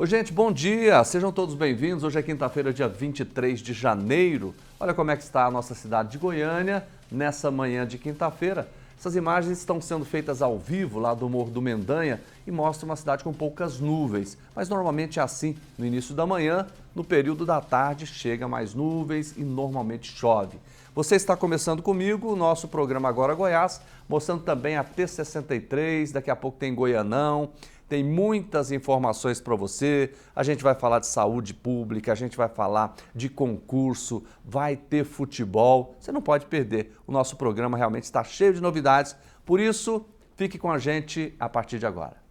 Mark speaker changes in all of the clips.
Speaker 1: Oi, gente, bom dia. Sejam todos bem-vindos. Hoje é quinta-feira, dia 23 de janeiro. Olha como é que está a nossa cidade de Goiânia nessa manhã de quinta-feira. Essas imagens estão sendo feitas ao vivo lá do Morro do Mendanha e mostram uma cidade com poucas nuvens. Mas normalmente é assim, no início da manhã, no período da tarde chega mais nuvens e normalmente chove. Você está começando comigo o nosso programa Agora Goiás, mostrando também a T63, daqui a pouco tem Goianão. Tem muitas informações para você, a gente vai falar de saúde pública, a gente vai falar de concurso, vai ter futebol, você não pode perder. O nosso programa realmente está cheio de novidades, por isso fique com a gente a partir de agora.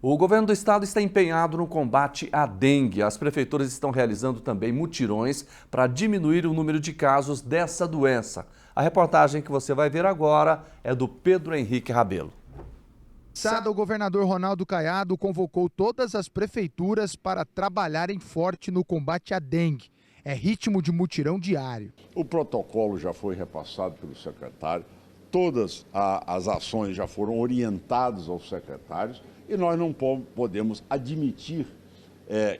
Speaker 1: O governo do estado está empenhado no combate à dengue. As prefeituras estão realizando também mutirões para diminuir o número de casos dessa doença. A reportagem que você vai ver agora é do Pedro Henrique Rabelo.
Speaker 2: O governador Ronaldo Caiado convocou todas as prefeituras para trabalharem forte no combate à dengue. É ritmo de mutirão diário.
Speaker 3: O protocolo já foi repassado pelo secretário, todas as ações já foram orientadas aos secretários e nós não podemos admitir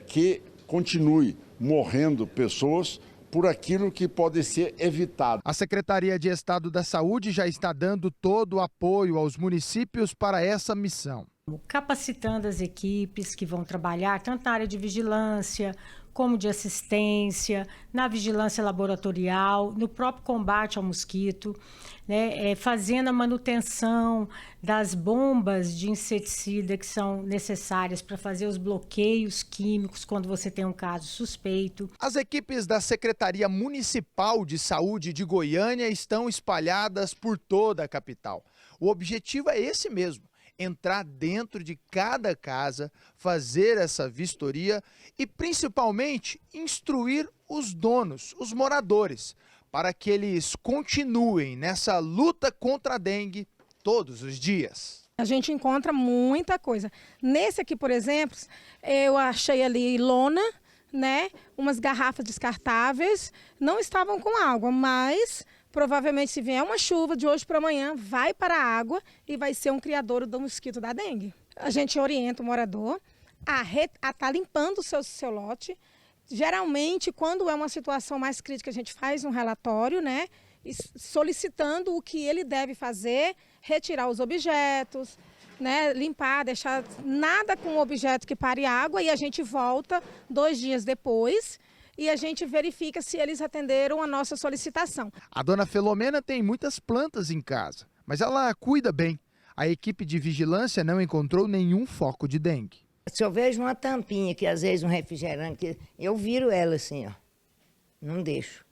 Speaker 3: que continue morrendo pessoas por aquilo que pode ser evitado.
Speaker 2: A Secretaria de Estado da Saúde já está dando todo o apoio aos municípios para essa missão.
Speaker 4: Capacitando as equipes que vão trabalhar tanto na área de vigilância, como de assistência, na vigilância laboratorial, no próprio combate ao mosquito, né, fazendo a manutenção das bombas de inseticida que são necessárias para fazer os bloqueios químicos quando você tem um caso suspeito.
Speaker 2: As equipes da Secretaria Municipal de Saúde de Goiânia estão espalhadas por toda a capital. O objetivo é esse mesmo: entrar dentro de cada casa, fazer essa vistoria e, principalmente, instruir os donos, os moradores, para que eles continuem nessa luta contra a dengue todos os dias.
Speaker 5: A gente encontra muita coisa. Nesse aqui, por exemplo, eu achei ali lona, né? Umas garrafas descartáveis, não estavam com água, mas provavelmente, se vier uma chuva de hoje para amanhã, vai para a água e vai ser um criadouro do mosquito da dengue. A gente orienta o morador a estar limpando o seu lote. Geralmente, quando é uma situação mais crítica, a gente faz um relatório, né, solicitando o que ele deve fazer, retirar os objetos, né, limpar, deixar nada com o objeto que pare água, e a gente volta 2 dias depois e a gente verifica se eles atenderam a nossa solicitação.
Speaker 2: A dona Filomena tem muitas plantas em casa, mas ela cuida bem. A equipe de vigilância não encontrou nenhum foco de dengue.
Speaker 6: Se eu vejo uma tampinha, que às vezes um refrigerante, eu viro ela assim, ó. Não deixo.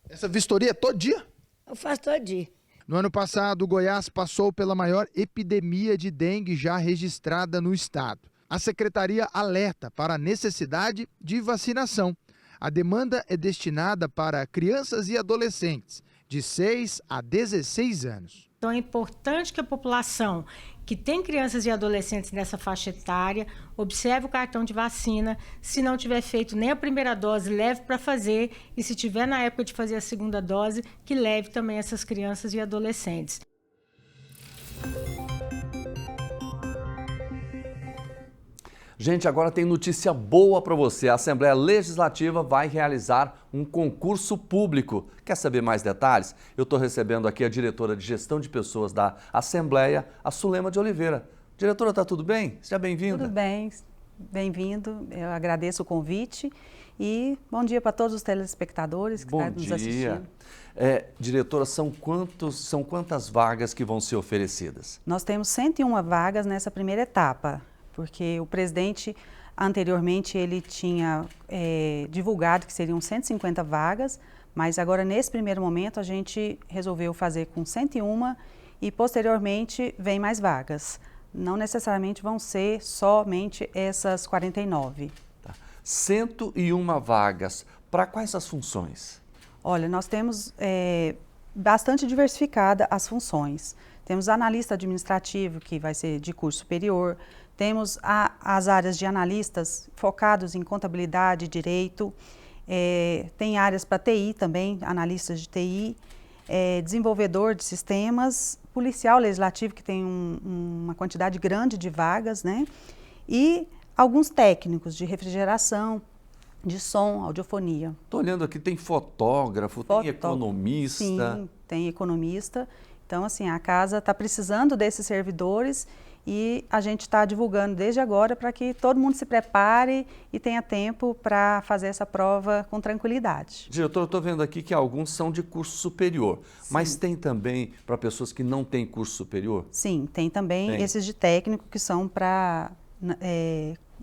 Speaker 2: Essa vistoria é todo dia?
Speaker 6: Eu faço todo dia.
Speaker 2: No ano passado, o Goiás passou pela maior epidemia de dengue já registrada no estado. A secretaria alerta para a necessidade de vacinação. A demanda é destinada para crianças e adolescentes de 6 a 16 anos.
Speaker 4: Então é importante que a população que tem crianças e adolescentes nessa faixa etária observe o cartão de vacina. Se não tiver feito nem a primeira dose, leve para fazer. E se tiver na época de fazer a segunda dose, que leve também essas crianças e adolescentes.
Speaker 1: Gente, agora tem notícia boa para você. A Assembleia Legislativa vai realizar um concurso público. Quer saber mais detalhes? Eu estou recebendo aqui a diretora de Gestão de Pessoas da Assembleia, a Sulema de Oliveira. Diretora, está tudo bem? Seja bem-vinda.
Speaker 7: Tudo bem, bem-vindo. Eu agradeço o convite e bom dia para todos os telespectadores que estão nos assistindo.
Speaker 1: Diretora, são quantas vagas que vão ser oferecidas?
Speaker 7: Nós temos 101 vagas nessa primeira etapa, porque o presidente, anteriormente, ele tinha divulgado que seriam 150 vagas, mas agora, nesse primeiro momento, a gente resolveu fazer com 101 e, posteriormente, vem mais vagas. Não necessariamente vão ser somente essas 49.
Speaker 1: Tá. 101 vagas. Para quais as funções?
Speaker 7: Olha, nós temos bastante diversificada as funções. Temos analista administrativo, que vai ser de curso superior. Temos as áreas de analistas focados em contabilidade, direito, Tem áreas para TI também, analistas de TI, desenvolvedor de sistemas, policial legislativo, que tem uma quantidade grande de vagas, né? E alguns técnicos de refrigeração, de som, audiofonia.
Speaker 1: Estou olhando aqui, tem fotógrafo, tem economista.
Speaker 7: Sim, tem economista. Então, assim, a casa está precisando desses servidores e a gente está divulgando desde agora para que todo mundo se prepare e tenha tempo para fazer essa prova com tranquilidade.
Speaker 1: Diretor, eu estou vendo aqui que alguns são de curso superior, mas tem também para pessoas que não têm curso superior?
Speaker 7: Sim, tem também esses de técnico que são para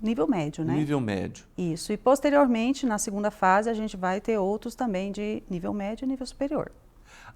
Speaker 7: nível médio, né?
Speaker 1: Nível médio.
Speaker 7: Isso, e posteriormente, na segunda fase, a gente vai ter outros também de nível médio e nível superior.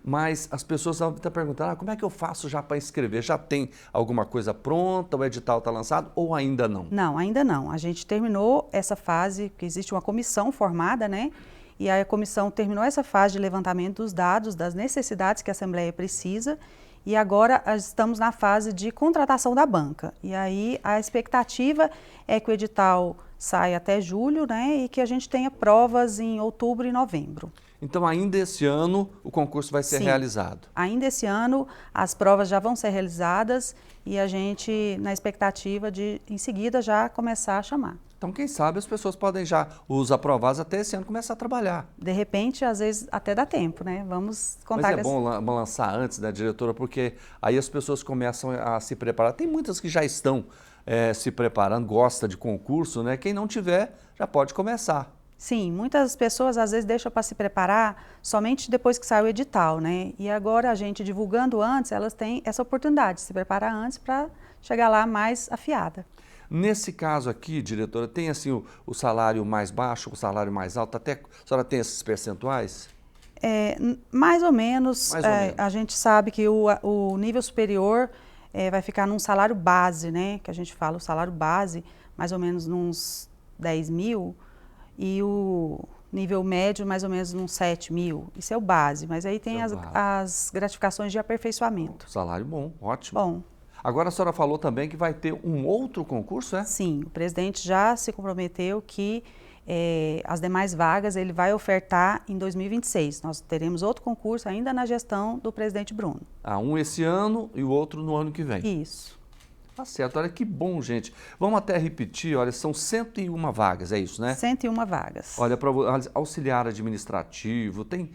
Speaker 1: Mas as pessoas vão estar perguntando, como é que eu faço já para inscrever? Já tem alguma coisa pronta, o edital está lançado ou ainda não?
Speaker 7: Não, ainda não. A gente terminou essa fase, que existe uma comissão formada, né? E a comissão terminou essa fase de levantamento dos dados, das necessidades que a Assembleia precisa, e agora estamos na fase de contratação da banca. E aí a expectativa é que o edital saia até julho, né? E que a gente tenha provas em outubro e novembro.
Speaker 1: Então, ainda esse ano, o concurso vai ser realizado?
Speaker 7: Ainda esse ano, as provas já vão ser realizadas e a gente, na expectativa de, em seguida, já começar a chamar.
Speaker 1: Então, quem sabe as pessoas podem já, os aprovados até esse ano, começar a trabalhar.
Speaker 7: De repente, às vezes, até dá tempo, né? Vamos contar.
Speaker 1: Mas é bom lançar antes, né, diretora? Porque aí as pessoas começam a se preparar. Tem muitas que já estão se preparando, gosta de concurso, né? Quem não tiver, já pode começar.
Speaker 7: Sim, muitas pessoas às vezes deixam para se preparar somente depois que sai o edital, né? E agora a gente divulgando antes, elas têm essa oportunidade de se preparar antes para chegar lá mais afiada.
Speaker 1: Nesse caso aqui, diretora, tem assim o salário mais baixo, o salário mais alto, até a senhora tem esses percentuais?
Speaker 7: Mais ou menos.
Speaker 1: Mais ou menos.
Speaker 7: A gente sabe que o nível superior vai ficar num salário base, né? Que a gente fala o salário base, mais ou menos uns 10 mil. E o nível médio, mais ou menos, uns 7 mil. Isso é o base, mas aí tem as gratificações de aperfeiçoamento.
Speaker 1: Salário bom, ótimo.
Speaker 7: Bom.
Speaker 1: Agora a senhora falou também que vai ter um outro concurso, é?
Speaker 7: Sim, o presidente já se comprometeu que as demais vagas ele vai ofertar em 2026. Nós teremos outro concurso ainda na gestão do presidente Bruno.
Speaker 1: Um esse ano e o outro no ano que vem.
Speaker 7: Isso.
Speaker 1: Tá certo, olha que bom, gente. Vamos até repetir, olha, são 101 vagas, é isso, né?
Speaker 7: 101 vagas.
Speaker 1: Olha, para auxiliar administrativo, tem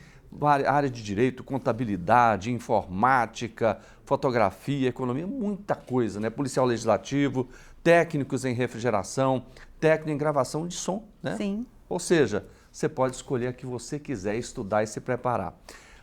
Speaker 1: área de direito, contabilidade, informática, fotografia, economia, muita coisa, né? Policial legislativo, técnicos em refrigeração, técnico em gravação de som, né?
Speaker 7: Sim.
Speaker 1: Ou seja, você pode escolher a que você quiser estudar e se preparar.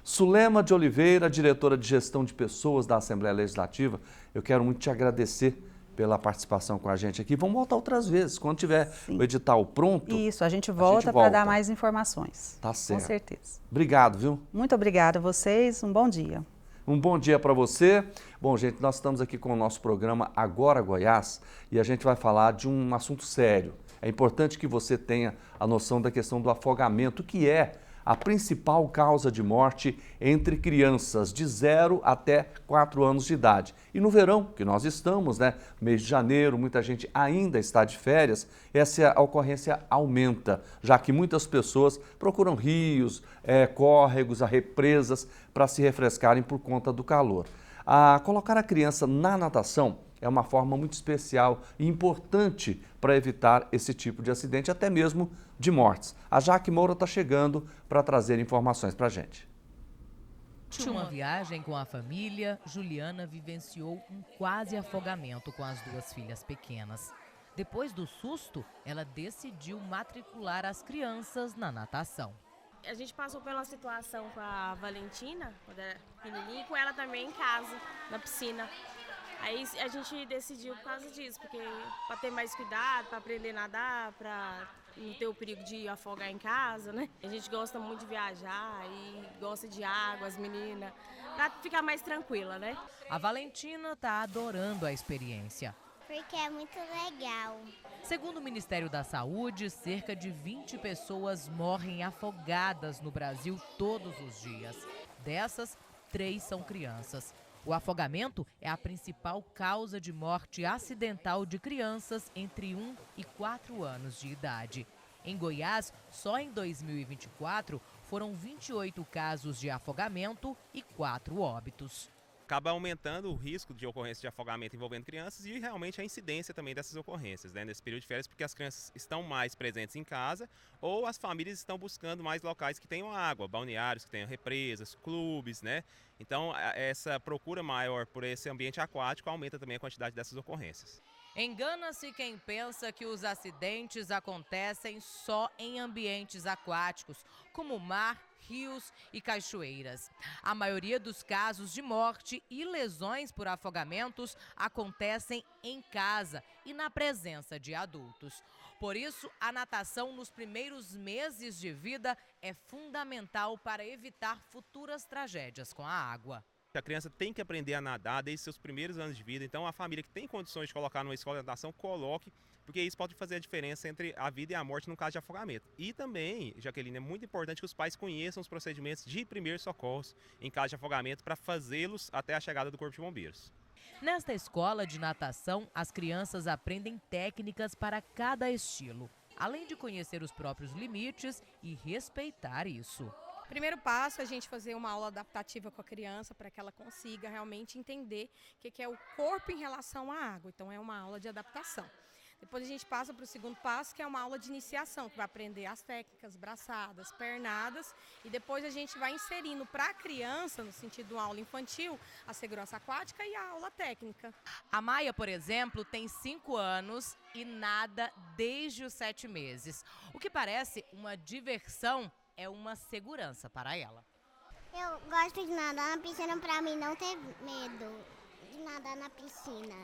Speaker 1: Sulema de Oliveira, diretora de Gestão de Pessoas da Assembleia Legislativa, eu quero muito te agradecer pela participação com a gente aqui. Vamos voltar outras vezes, quando tiver o edital pronto.
Speaker 7: Isso, a gente volta para dar mais informações.
Speaker 1: Tá certo.
Speaker 7: Com certeza.
Speaker 1: Obrigado, viu?
Speaker 7: Muito obrigada a vocês, um bom dia.
Speaker 1: Um bom dia para você. Bom, gente, nós estamos aqui com o nosso programa Agora Goiás e a gente vai falar de um assunto sério. É importante que você tenha a noção da questão do afogamento, que é a principal causa de morte entre crianças de 0 até 4 anos de idade. E no verão, que nós estamos, né, mês de janeiro, muita gente ainda está de férias, essa ocorrência aumenta, já que muitas pessoas procuram rios, córregos, represas para se refrescarem por conta do calor. Colocar a criança na natação é uma forma muito especial e importante para evitar esse tipo de acidente, até mesmo de mortes. A Jaque Moura está chegando para trazer informações para a gente.
Speaker 8: Durante uma viagem com a família, Juliana vivenciou um quase afogamento com as 2 filhas pequenas. Depois do susto, ela decidiu matricular as crianças na natação.
Speaker 9: A gente passou por uma situação com a Valentina, quando era pequenininha, e com ela também em casa, na piscina. Aí a gente decidiu por causa disso, porque para ter mais cuidado, para aprender a nadar, para não ter o perigo de afogar em casa, né? A gente gosta muito de viajar e gosta de água, as meninas, para ficar mais tranquila, né?
Speaker 8: A Valentina está adorando a experiência.
Speaker 10: Porque é muito legal.
Speaker 8: Segundo o Ministério da Saúde, cerca de 20 pessoas morrem afogadas no Brasil todos os dias. Dessas, 3 são crianças. O afogamento é a principal causa de morte acidental de crianças entre 1 e 4 anos de idade. Em Goiás, só em 2024, foram 28 casos de afogamento e 4 óbitos.
Speaker 11: Acaba aumentando o risco de ocorrência de afogamento envolvendo crianças e realmente a incidência também dessas ocorrências, né, nesse período de férias, porque as crianças estão mais presentes em casa ou as famílias estão buscando mais locais que tenham água, balneários que tenham represas, clubes, né? Então, essa procura maior por esse ambiente aquático aumenta também a quantidade dessas ocorrências.
Speaker 8: Engana-se quem pensa que os acidentes acontecem só em ambientes aquáticos, como mar, rios e cachoeiras. A maioria dos casos de morte e lesões por afogamentos acontecem em casa e na presença de adultos. Por isso, a natação nos primeiros meses de vida é fundamental para evitar futuras tragédias com a água.
Speaker 11: A criança tem que aprender a nadar desde seus primeiros anos de vida, então a família que tem condições de colocar numa escola de natação, coloque, porque isso pode fazer a diferença entre a vida e a morte no caso de afogamento. E também, Jaqueline, é muito importante que os pais conheçam os procedimentos de primeiros socorros em caso de afogamento para fazê-los até a chegada do Corpo de Bombeiros.
Speaker 8: Nesta escola de natação, as crianças aprendem técnicas para cada estilo, além de conhecer os próprios limites e respeitar isso.
Speaker 5: Primeiro passo é a gente fazer uma aula adaptativa com a criança para que ela consiga realmente entender o que é o corpo em relação à água. Então é uma aula de adaptação. Depois a gente passa para o segundo passo, que é uma aula de iniciação, que vai aprender as técnicas, braçadas, pernadas, e depois a gente vai inserindo para a criança, no sentido de uma aula infantil, a segurança aquática e a aula técnica.
Speaker 8: A Maia, por exemplo, tem 5 anos e nada desde os 7 meses. O que parece uma diversão é uma segurança para ela.
Speaker 10: Eu gosto de nadar na piscina para mim não ter medo de nadar na piscina.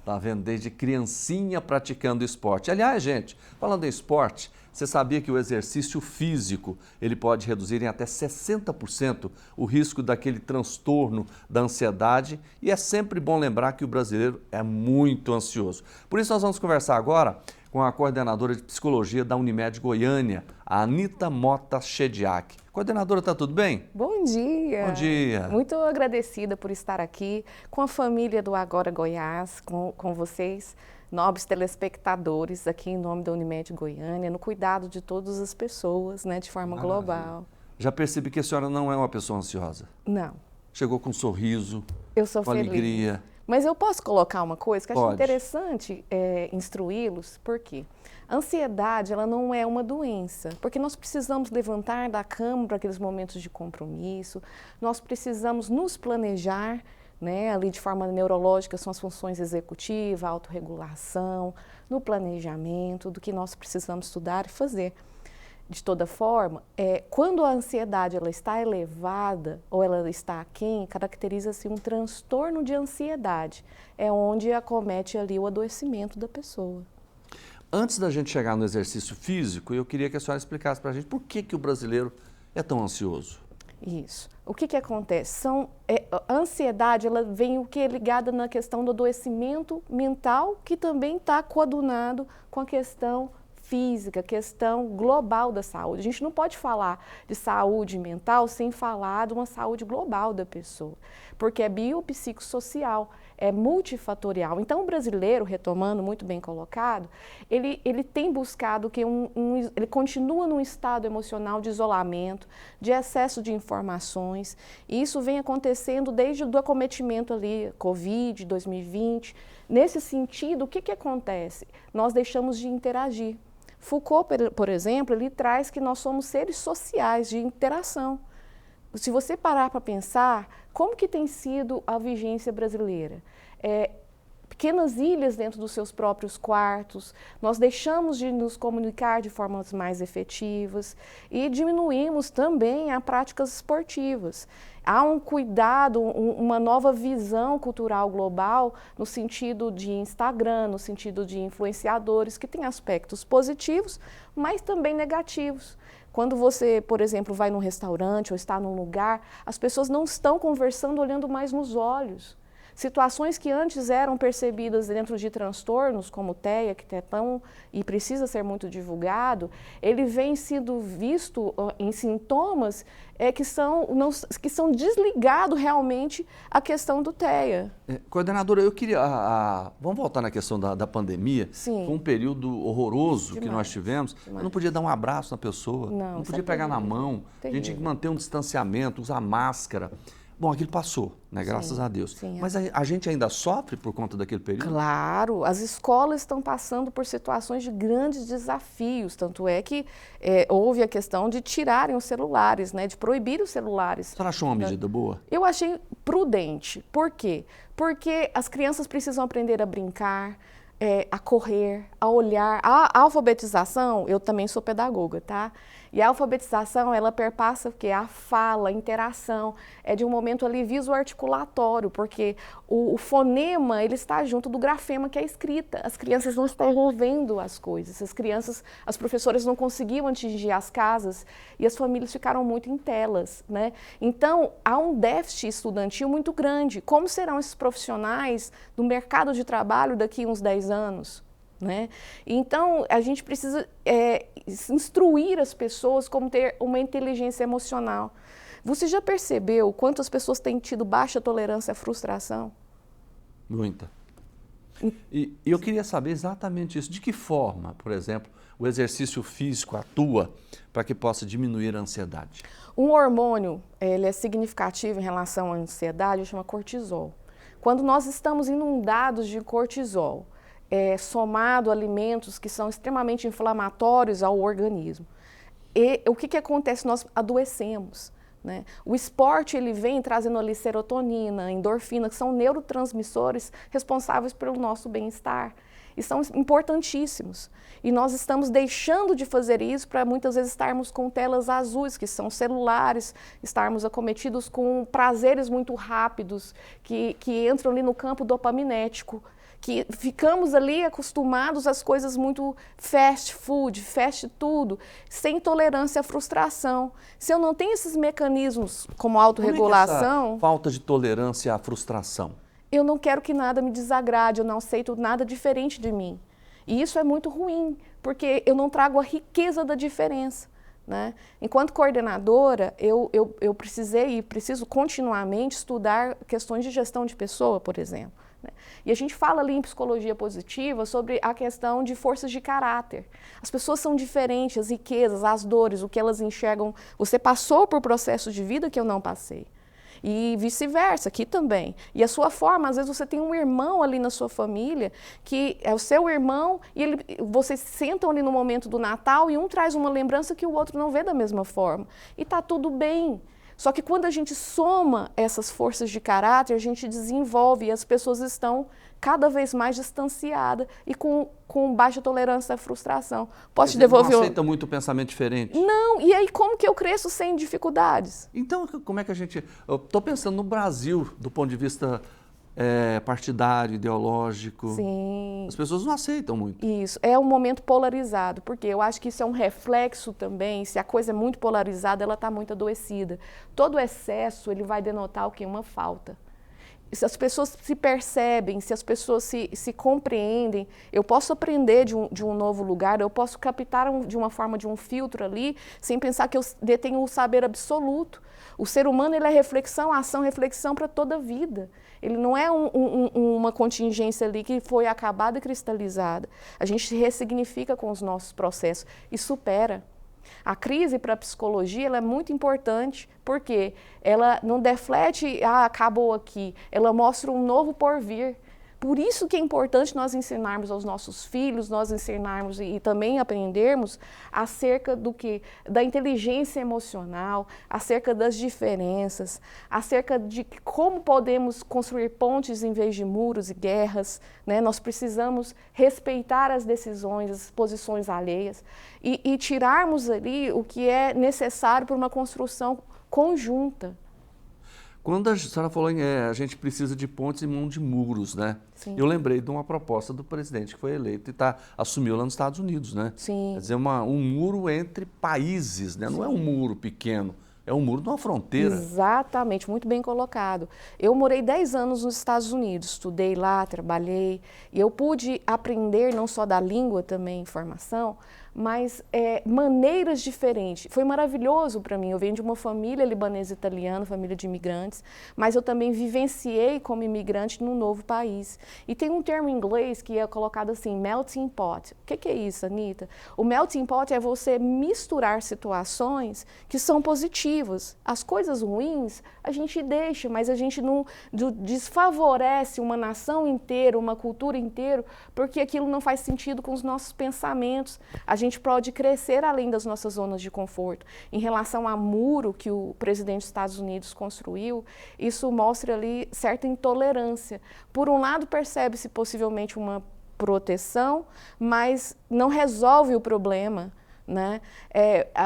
Speaker 1: Tá vendo? Desde criancinha praticando esporte. Aliás, gente, falando em esporte, você sabia que o exercício físico ele pode reduzir em até 60% o risco daquele transtorno da ansiedade, e é sempre bom lembrar que o brasileiro é muito ansioso. Por isso nós vamos conversar agora com a coordenadora de psicologia da Unimed Goiânia, a Anita Mota Chediak. Coordenadora, tá tudo bem?
Speaker 12: Bom dia!
Speaker 1: Bom dia!
Speaker 12: Muito agradecida por estar aqui com a família do Agora Goiás, com vocês, nobres telespectadores, aqui em nome da Unimed Goiânia, no cuidado de todas as pessoas, né, de forma global.
Speaker 1: Já percebi que a senhora não é uma pessoa ansiosa.
Speaker 12: Não.
Speaker 1: Chegou com um sorriso,
Speaker 12: eu sou
Speaker 1: com
Speaker 12: feliz.
Speaker 1: Alegria.
Speaker 12: Mas eu posso colocar uma coisa que eu acho
Speaker 1: Pode.
Speaker 12: interessante instruí-los, porque a ansiedade ela não é uma doença, porque nós precisamos levantar da cama para aqueles momentos de compromisso, nós precisamos nos planejar, né, ali de forma neurológica são as funções executiva, autorregulação, no planejamento do que nós precisamos estudar e fazer. De toda forma, quando a ansiedade ela está elevada ou ela está aquém, caracteriza-se um transtorno de ansiedade. É onde acomete ali o adoecimento da pessoa.
Speaker 1: Antes da gente chegar no exercício físico, eu queria que a senhora explicasse para a gente por que o brasileiro é tão ansioso.
Speaker 12: Isso. O que acontece? A ansiedade ela vem ligada na questão do adoecimento mental, que também está coadunado com a questão física, questão global da saúde. A gente não pode falar de saúde mental sem falar de uma saúde global da pessoa, porque é biopsicossocial, é multifatorial. Então, o brasileiro, retomando, muito bem colocado, ele tem buscado que ele continua num estado emocional de isolamento, de excesso de informações, e isso vem acontecendo desde o acometimento ali, Covid, 2020. Nesse sentido, o que acontece? Nós deixamos de interagir. Foucault, por exemplo, ele traz que nós somos seres sociais de interação. Se você parar para pensar, como que tem sido a vigência brasileira? Pequenas ilhas dentro dos seus próprios quartos, nós deixamos de nos comunicar de formas mais efetivas e diminuímos também as práticas esportivas. Há um cuidado, uma nova visão cultural global no sentido de Instagram, no sentido de influenciadores, que tem aspectos positivos, mas também negativos. Quando você, por exemplo, vai num restaurante ou está num lugar, as pessoas não estão conversando olhando mais nos olhos. Situações que antes eram percebidas dentro de transtornos, como TEA, que é tão e precisa ser muito divulgado, ele vem sendo visto em sintomas que são desligados realmente à questão do TEA.
Speaker 1: Coordenadora, eu queria... vamos voltar na questão da pandemia.
Speaker 12: Sim.
Speaker 1: Foi um período horroroso
Speaker 12: Demais.
Speaker 1: que nós tivemos. Eu não podia dar um abraço na pessoa, não podia pegar na mão, a gente tinha que manter um distanciamento, usar máscara. Bom, aquilo passou, né? Graças a Deus.
Speaker 12: Sim,
Speaker 1: Mas a gente ainda sofre por conta daquele período?
Speaker 12: Claro, as escolas estão passando por situações de grandes desafios, tanto é que houve a questão de tirarem os celulares, né? De proibir os celulares.
Speaker 1: A senhora achou uma medida boa?
Speaker 12: Eu achei prudente. Por quê? Porque as crianças precisam aprender a brincar, a correr, a olhar. A alfabetização, eu também sou pedagoga, tá? E a alfabetização, ela perpassa o quê? A fala, a interação, é de um momento ali visoarticulatório, porque o fonema, ele está junto do grafema, que é a escrita. As crianças não estavam vendo as coisas, as professoras não conseguiam atingir as casas e as famílias ficaram muito em telas, né? Então, há um déficit estudantil muito grande. Como serão esses profissionais do mercado de trabalho daqui a uns 10 anos? Né? Então, a gente precisa instruir as pessoas como ter uma inteligência emocional. Você já percebeu quanto as pessoas têm tido baixa tolerância à frustração?
Speaker 1: Muita. E eu queria saber exatamente isso. De que forma, por exemplo, o exercício físico atua para que possa diminuir a ansiedade?
Speaker 12: Um hormônio, ele é significativo em relação à ansiedade, chama cortisol. Quando nós estamos inundados de cortisol, somado a alimentos que são extremamente inflamatórios ao organismo. E o que acontece? Nós adoecemos. Né? O esporte ele vem trazendo ali serotonina, endorfina, que são neurotransmissores responsáveis pelo nosso bem-estar. E são importantíssimos. E nós estamos deixando de fazer isso para muitas vezes estarmos com telas azuis, que são celulares, estarmos acometidos com prazeres muito rápidos, que entram ali no campo dopaminético, que ficamos ali acostumados às coisas muito fast food, fast tudo, sem tolerância à frustração. Se eu não tenho esses mecanismos como autorregulação...
Speaker 1: Como é falta de tolerância à frustração?
Speaker 12: Eu não quero que nada me desagrade, eu não aceito nada diferente de mim. E isso é muito ruim, porque eu não trago a riqueza da diferença. Né? Enquanto coordenadora, eu precisei e preciso continuamente estudar questões de gestão de pessoa, por exemplo. Né? E a gente fala ali em psicologia positiva sobre a questão de forças de caráter. As pessoas são diferentes, as riquezas, as dores, o que elas enxergam. Você passou por processos de vida que eu não passei. E vice-versa, aqui também. E a sua forma, às vezes você tem um irmão ali na sua família, que é o seu irmão, e vocês sentam ali no momento do Natal e um traz uma lembrança que o outro não vê da mesma forma. E tá tudo bem. Só que quando a gente soma essas forças de caráter, a gente desenvolve e as pessoas estão cada vez mais distanciadas e com baixa tolerância à frustração. Posso te devolver?
Speaker 1: Não aceita muito pensamento diferente?
Speaker 12: Não, e aí como que eu cresço sem dificuldades?
Speaker 1: Então, como é que a gente... Eu estou pensando no Brasil, do ponto de vista partidário, ideológico.
Speaker 12: Sim.
Speaker 1: As pessoas não aceitam muito.
Speaker 12: Isso, é um momento polarizado, porque eu acho que isso é um reflexo também, se a coisa é muito polarizada, ela está muito adoecida. Todo excesso, ele vai denotar o quê? Uma falta. Se as pessoas se percebem, se as pessoas se compreendem, eu posso aprender de um novo lugar, eu posso captar de uma forma, de um filtro ali, sem pensar que eu detenho o saber absoluto. O ser humano, ele é reflexão, ação, reflexão para toda a vida. Ele não é uma contingência ali que foi acabada e cristalizada. A gente se ressignifica com os nossos processos e supera. A crise para a psicologia ela é muito importante, porque ela não deflete, acabou aqui, ela mostra um novo porvir. Por isso que é importante nós ensinarmos aos nossos filhos, nós ensinarmos e também aprendermos acerca do que? Da inteligência emocional, acerca das diferenças, acerca de como podemos construir pontes em vez de muros e guerras. Né? Nós precisamos respeitar as decisões, as posições alheias e tirarmos ali o que é necessário para uma construção conjunta.
Speaker 1: Quando a senhora falou em a gente precisa de pontes e mão de muros, né?
Speaker 12: Sim.
Speaker 1: Eu lembrei de uma proposta do presidente que foi eleito e assumiu lá nos Estados Unidos, né?
Speaker 12: Sim.
Speaker 1: Quer dizer, um muro entre países, né? Não é um muro pequeno, É um muro de uma fronteira.
Speaker 12: Exatamente, muito bem colocado. Eu morei 10 anos nos Estados Unidos, estudei lá, trabalhei, e eu pude aprender não só da língua também, informação, mas maneiras diferentes. Foi maravilhoso para mim. Eu venho de uma família libanesa italiana, família de imigrantes, mas eu também vivenciei como imigrante num novo país. E tem um termo em inglês que é colocado assim, melting pot. O que é isso, Anitta? O melting pot é você misturar situações que são positivas. As coisas ruins a gente deixa, mas a gente não desfavorece uma nação inteira, uma cultura inteira, porque aquilo não faz sentido com os nossos pensamentos. A gente pode crescer além das nossas zonas de conforto. Em relação ao muro que o presidente dos Estados Unidos construiu, isso mostra ali certa intolerância. Por um lado, percebe-se possivelmente uma proteção, mas não resolve o problema, né?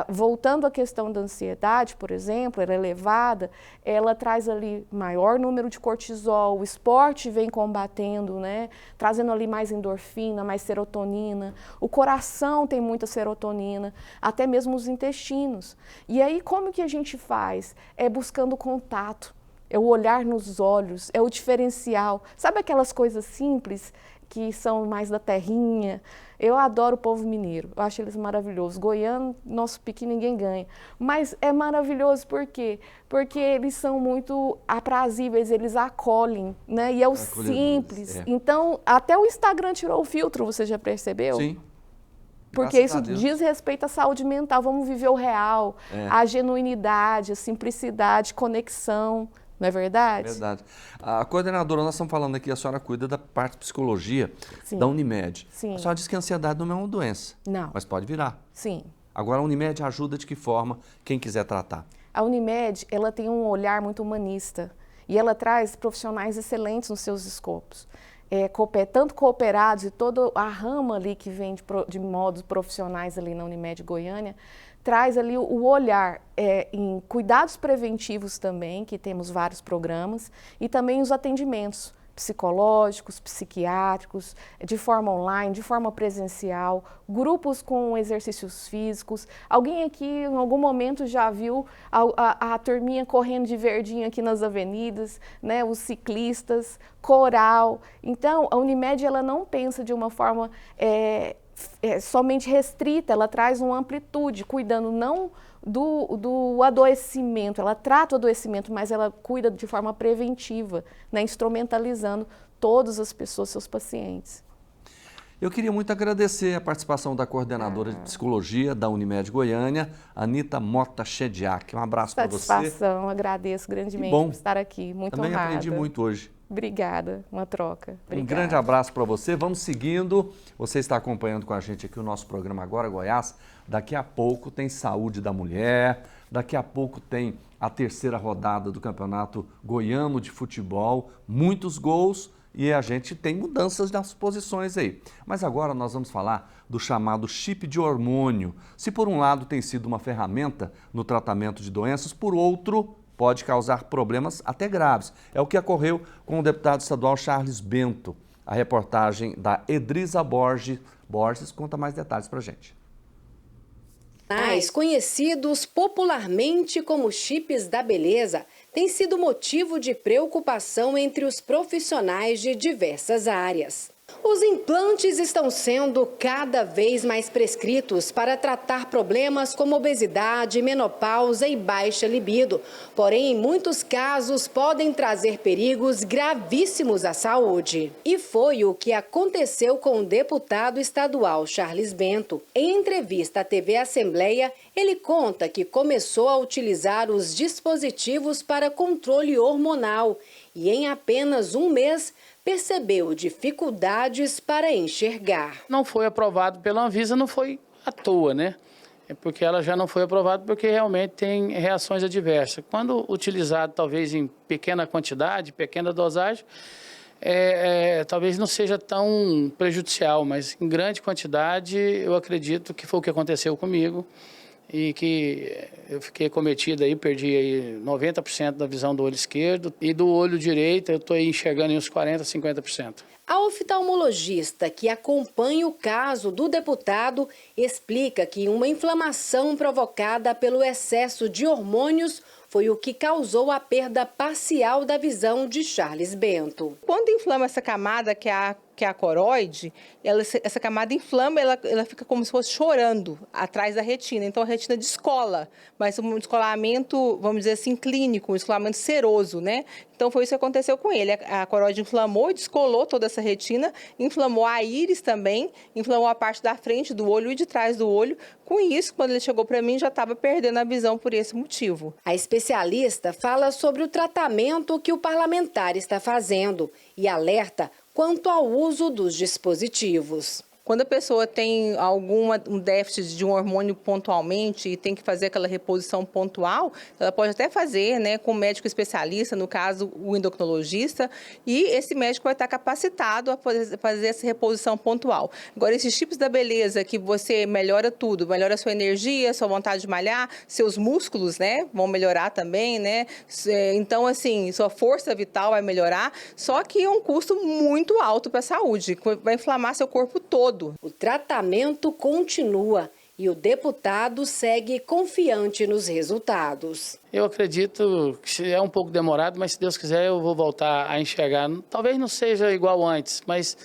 Speaker 12: Voltando à questão da ansiedade, por exemplo, ela é elevada, ela traz ali maior número de cortisol, o esporte vem combatendo, né? Trazendo ali mais endorfina, mais serotonina, o coração tem muita serotonina, até mesmo os intestinos. E aí como que a gente faz? É buscando contato, é o olhar nos olhos, é o diferencial. Sabe aquelas coisas simples que são mais da terrinha? Eu adoro o povo mineiro, eu acho eles maravilhosos. Goiano, nosso pique ninguém ganha. Mas é maravilhoso por quê? Porque eles são muito aprazíveis, eles acolhem, né? E é o simples. Então, até o Instagram tirou o filtro, você já percebeu?
Speaker 1: Sim.
Speaker 12: Porque isso diz respeito à saúde mental. Vamos viver o real, a genuinidade, a simplicidade, conexão. Não é verdade?
Speaker 1: Verdade. A coordenadora, nós estamos falando aqui, a senhora cuida da parte de psicologia da Unimed.
Speaker 12: Sim.
Speaker 1: A senhora diz que a ansiedade não é uma doença.
Speaker 12: Não.
Speaker 1: Mas pode virar.
Speaker 12: Sim.
Speaker 1: Agora, a Unimed ajuda de que forma quem quiser tratar?
Speaker 12: A Unimed, ela tem um olhar muito humanista e ela traz profissionais excelentes nos seus escopos. Tanto cooperados e toda a rama ali que vem de modos profissionais ali na Unimed Goiânia, traz ali o olhar em cuidados preventivos também, que temos vários programas, e também os atendimentos psicológicos, psiquiátricos, de forma online, de forma presencial, grupos com exercícios físicos. Alguém aqui em algum momento já viu a turminha correndo de verdinho aqui nas avenidas, né? Os ciclistas, coral. Então, a Unimed ela não pensa de uma forma somente restrita, ela traz uma amplitude, cuidando não do adoecimento, ela trata o adoecimento, mas ela cuida de forma preventiva, né, instrumentalizando todas as pessoas, seus pacientes.
Speaker 1: Eu queria muito agradecer a participação da coordenadora de psicologia da Unimed Goiânia, Anitta Mota Shediak. Um abraço para você.
Speaker 12: Satisfação, agradeço grandemente por estar aqui, muito
Speaker 1: Também
Speaker 12: honrada.
Speaker 1: aprendi muito hoje.
Speaker 12: Obrigada, uma troca. Obrigada.
Speaker 1: Um grande abraço para você, vamos seguindo. Você está acompanhando com a gente aqui o nosso programa Agora Goiás. Daqui a pouco tem Saúde da Mulher, daqui a pouco tem a terceira rodada do Campeonato Goiano de Futebol, muitos gols e a gente tem mudanças nas posições aí. Mas agora nós vamos falar do chamado chip de hormônio. Se por um lado tem sido uma ferramenta no tratamento de doenças, por outro pode causar problemas até graves. É o que ocorreu com o deputado estadual Charles Bento. A reportagem da Edrisa Borges conta mais detalhes para a gente.
Speaker 13: Conhecidos popularmente como chips da beleza, têm sido motivo de preocupação entre os profissionais de diversas áreas. Os implantes estão sendo cada vez mais prescritos para tratar problemas como obesidade, menopausa e baixa libido. Porém, em muitos casos, podem trazer perigos gravíssimos à saúde. E foi o que aconteceu com o deputado estadual Charles Bento. Em entrevista à TV Assembleia, ele conta que começou a utilizar os dispositivos para controle hormonal e em apenas um mês percebeu dificuldades para enxergar.
Speaker 14: Não foi aprovado pela Anvisa, não foi à toa, né? É porque ela já não foi aprovada porque realmente tem reações adversas. Quando utilizado talvez em pequena quantidade, pequena dosagem, talvez não seja tão prejudicial, mas em grande quantidade eu acredito que foi o que aconteceu comigo. e que eu fiquei acometido aí, perdi aí 90% da visão do olho esquerdo e do olho direito eu estou enxergando em uns 40%, 50%.
Speaker 13: A oftalmologista que acompanha o caso do deputado explica que uma inflamação provocada pelo excesso de hormônios foi o que causou a perda parcial da visão de Charles Bento.
Speaker 15: Quando inflama essa camada, que é a coroide, essa camada inflama, ela fica como se fosse chorando atrás da retina. Então a retina descola, mas um descolamento, vamos dizer assim, clínico, um descolamento seroso, né? Então foi isso que aconteceu com ele. A coroide inflamou, descolou toda essa retina, inflamou a íris também, inflamou a parte da frente do olho e de trás do olho. Com isso, quando ele chegou para mim, já estava perdendo a visão por esse motivo.
Speaker 13: A especialista fala sobre o tratamento que o parlamentar está fazendo e alerta quanto ao uso dos dispositivos.
Speaker 15: Quando a pessoa tem um déficit de um hormônio pontualmente e tem que fazer aquela reposição pontual, ela pode até fazer, né, com um médico especialista, no caso o endocrinologista, e esse médico vai estar capacitado a fazer essa reposição pontual. Agora, esses tipos da beleza que você melhora tudo, melhora a sua energia, sua vontade de malhar, seus músculos, né, vão melhorar também, né? Então, assim, sua força vital vai melhorar, só que é um custo muito alto para a saúde, vai inflamar seu corpo todo.
Speaker 13: O tratamento continua e o deputado segue confiante nos resultados.
Speaker 14: Eu acredito que é um pouco demorado, mas se Deus quiser eu vou voltar a enxergar. Talvez não seja igual antes, mas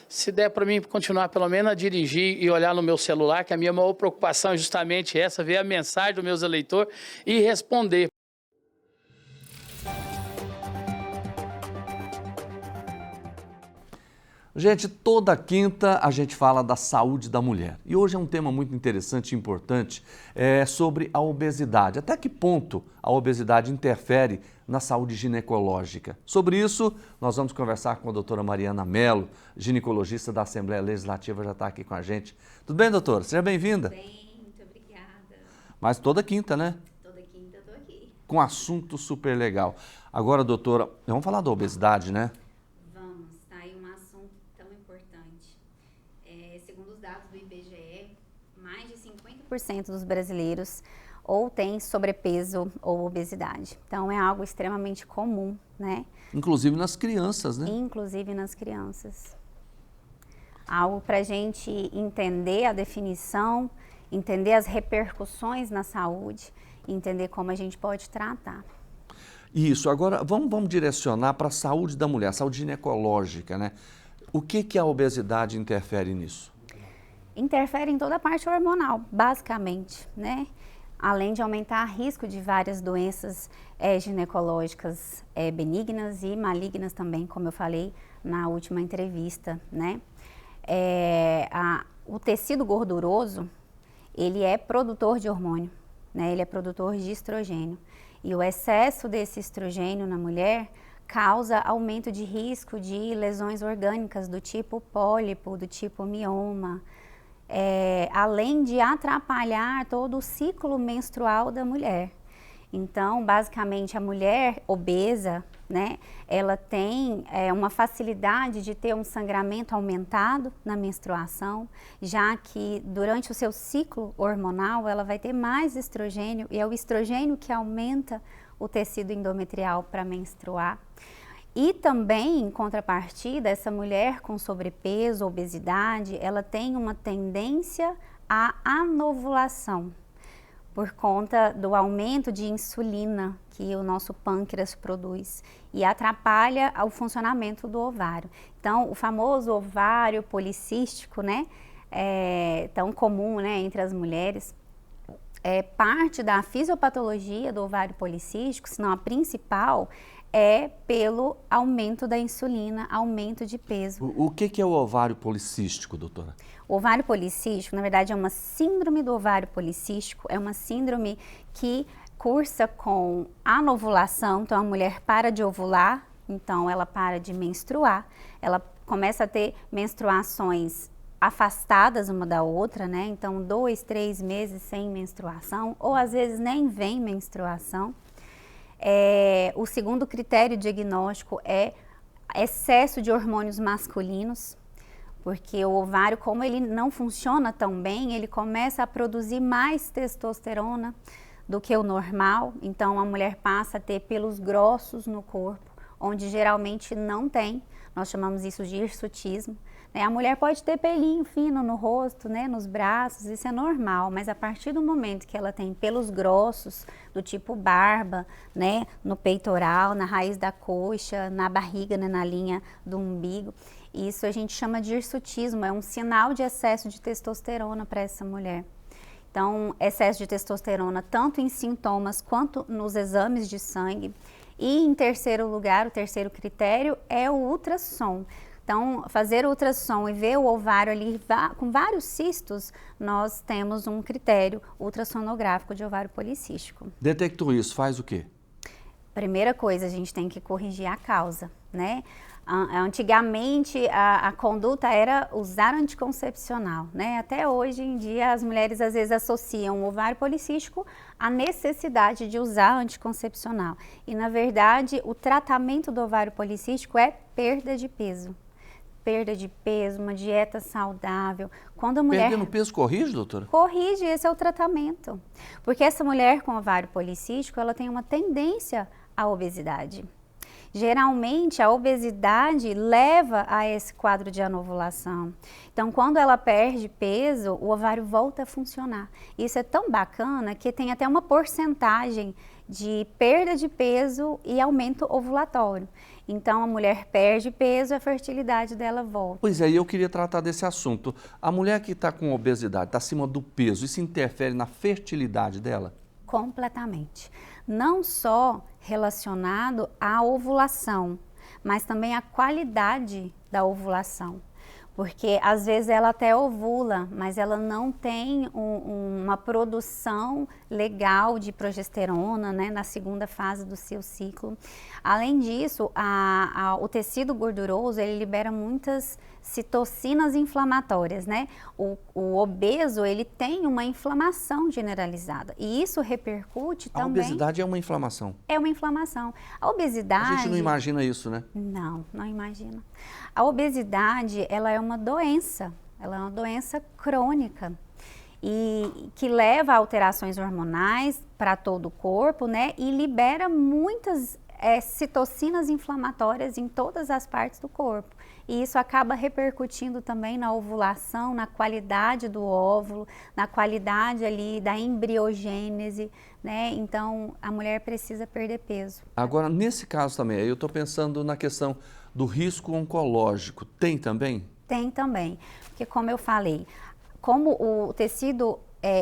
Speaker 14: se der para mim continuar pelo menos a dirigir e olhar no meu celular, que a minha maior preocupação é justamente essa, ver a mensagem dos meus eleitores e responder.
Speaker 1: Gente, toda quinta a gente fala da saúde da mulher. E hoje é um tema muito interessante e importante, sobre a obesidade. Até que ponto a obesidade interfere na saúde ginecológica? Sobre isso, nós vamos conversar com a doutora Mariana Mello, ginecologista da Assembleia Legislativa, já está aqui com a gente. Tudo bem, doutora? Seja bem-vinda.
Speaker 16: Tudo bem, muito obrigada.
Speaker 1: Mas toda quinta, né?
Speaker 16: Toda quinta eu tô aqui.
Speaker 1: Com um assunto super legal. Agora, doutora, vamos falar da obesidade, né?
Speaker 16: Segundo os dados do IBGE, mais de 50% dos brasileiros ou têm sobrepeso ou obesidade. Então, é algo extremamente comum, né?
Speaker 1: Inclusive nas crianças, né?
Speaker 16: Inclusive nas crianças. Algo para a gente entender a definição, entender as repercussões na saúde, entender como a gente pode tratar.
Speaker 1: Isso. Agora, vamos direcionar para a saúde da mulher, a saúde ginecológica, né? O que a obesidade interfere nisso?
Speaker 16: Interfere em toda a parte hormonal, basicamente, né? Além de aumentar o risco de várias doenças ginecológicas benignas e malignas também, como eu falei na última entrevista, né? O tecido gorduroso, ele é produtor de hormônio, né? Ele é produtor de estrogênio. E o excesso desse estrogênio na mulher causa aumento de risco de lesões orgânicas do tipo pólipo, do tipo mioma, além de atrapalhar todo o ciclo menstrual da mulher. Então, basicamente, a mulher obesa, né, ela tem uma facilidade de ter um sangramento aumentado na menstruação, já que durante o seu ciclo hormonal ela vai ter mais estrogênio e é o estrogênio que aumenta o tecido endometrial para menstruar. E também, em contrapartida, essa mulher com sobrepeso, obesidade, ela tem uma tendência à anovulação, por conta do aumento de insulina que o nosso pâncreas produz e atrapalha o funcionamento do ovário. Então, o famoso ovário policístico, né, tão comum, né, entre as mulheres, parte da fisiopatologia do ovário policístico, se não a principal, é pelo aumento da insulina, aumento de peso.
Speaker 1: O que é o ovário policístico, doutora?
Speaker 16: O ovário policístico, na verdade, é uma síndrome do ovário policístico, é uma síndrome que cursa com anovulação, então a mulher para de ovular, então ela para de menstruar, ela começa a ter menstruações afastadas uma da outra, né? Então 2, 3 meses sem menstruação, ou às vezes nem vem menstruação. O segundo critério diagnóstico é excesso de hormônios masculinos. Porque o ovário, como ele não funciona tão bem, ele começa a produzir mais testosterona do que o normal. Então, a mulher passa a ter pelos grossos no corpo, onde geralmente não tem. Nós chamamos isso de hirsutismo. A mulher pode ter pelinho fino no rosto, né, nos braços, isso é normal, mas a partir do momento que ela tem pelos grossos, do tipo barba, né, no peitoral, na raiz da coxa, na barriga, né, na linha do umbigo, isso a gente chama de hirsutismo, é um sinal de excesso de testosterona para essa mulher. Então, excesso de testosterona tanto em sintomas quanto nos exames de sangue. E em terceiro lugar, o terceiro critério é o ultrassom. Então, fazer o ultrassom e ver o ovário ali com vários cistos, nós temos um critério ultrassonográfico de ovário policístico.
Speaker 1: Detectou isso, faz o quê?
Speaker 16: Primeira coisa, a gente tem que corrigir a causa, né? Antigamente, a conduta era usar anticoncepcional, né? Até hoje em dia, as mulheres às vezes associam o ovário policístico à necessidade de usar anticoncepcional. E, na verdade, o tratamento do ovário policístico é perda de peso. Perda de peso, uma dieta saudável. Quando a mulher...
Speaker 1: Perdendo peso corrige, doutora?
Speaker 16: Corrige, esse é o tratamento. Porque essa mulher com ovário policístico, ela tem uma tendência à obesidade. Geralmente, a obesidade leva a esse quadro de anovulação. Então, quando ela perde peso, o ovário volta a funcionar. Isso é tão bacana que tem até uma porcentagem de perda de peso e aumento ovulatório. Então, a mulher perde peso, a fertilidade dela volta.
Speaker 1: Pois é, eu queria tratar desse assunto. A mulher que está com obesidade, está acima do peso, isso interfere na fertilidade dela?
Speaker 16: Completamente. Não só relacionado à ovulação, mas também à qualidade da ovulação. Porque às vezes ela até ovula, mas ela não tem uma produção legal de progesterona, né, na segunda fase do seu ciclo. Além disso, o tecido gorduroso, ele libera muitas citocinas inflamatórias, né? O obeso, ele tem uma inflamação generalizada e isso repercute também...
Speaker 1: A obesidade é uma inflamação?
Speaker 16: É uma inflamação. A obesidade...
Speaker 1: A gente não imagina isso, né?
Speaker 16: Não, não imagina. A obesidade, ela é uma doença crônica e que leva a alterações hormonais para todo o corpo, né? E libera muitas citocinas inflamatórias em todas as partes do corpo. E isso acaba repercutindo também na ovulação, na qualidade do óvulo, na qualidade ali da embriogênese, né? Então, a mulher precisa perder peso.
Speaker 1: Agora, nesse caso também, eu estou pensando na questão do risco oncológico. Tem também?
Speaker 16: Tem também, porque como eu falei, como o tecido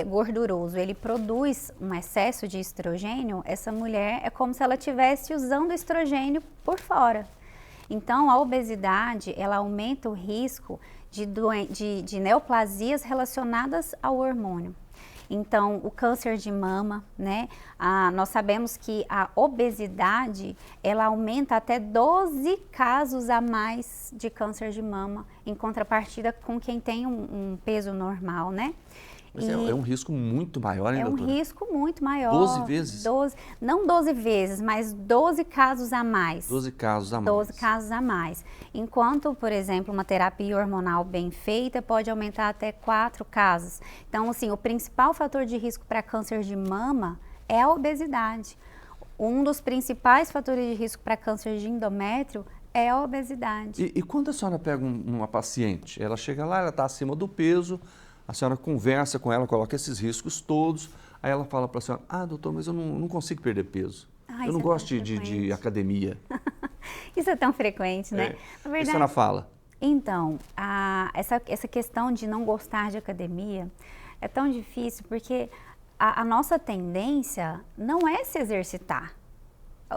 Speaker 16: gorduroso, ele produz um excesso de estrogênio, essa mulher é como se ela estivesse usando estrogênio por fora. Então, a obesidade, ela aumenta o risco de neoplasias relacionadas ao hormônio. Então, o câncer de mama, né? Nós sabemos que a obesidade, ela aumenta até 12 casos a mais de câncer de mama, em contrapartida com quem tem um peso normal, né?
Speaker 1: Mas é um risco muito maior, hein, doutora?
Speaker 16: É um risco muito maior.
Speaker 1: 12 vezes?
Speaker 16: Não 12 vezes, mas 12 casos a mais.
Speaker 1: 12 casos a mais.
Speaker 16: 12 casos a mais. Enquanto, por exemplo, uma terapia hormonal bem feita pode aumentar até 4 casos. Então, assim, o principal fator de risco para câncer de mama é a obesidade. Um dos principais fatores de risco para câncer de endométrio é a obesidade.
Speaker 1: E quando a senhora pega uma paciente, ela chega lá, ela está acima do peso, a senhora conversa com ela, coloca esses riscos todos, aí ela fala para a senhora, doutor, mas eu não consigo perder peso. Eu não gosto de academia.
Speaker 16: Isso é tão frequente, né? Na verdade,
Speaker 1: a senhora fala?
Speaker 16: Então, essa questão de não gostar de academia é tão difícil porque a nossa tendência não é se exercitar.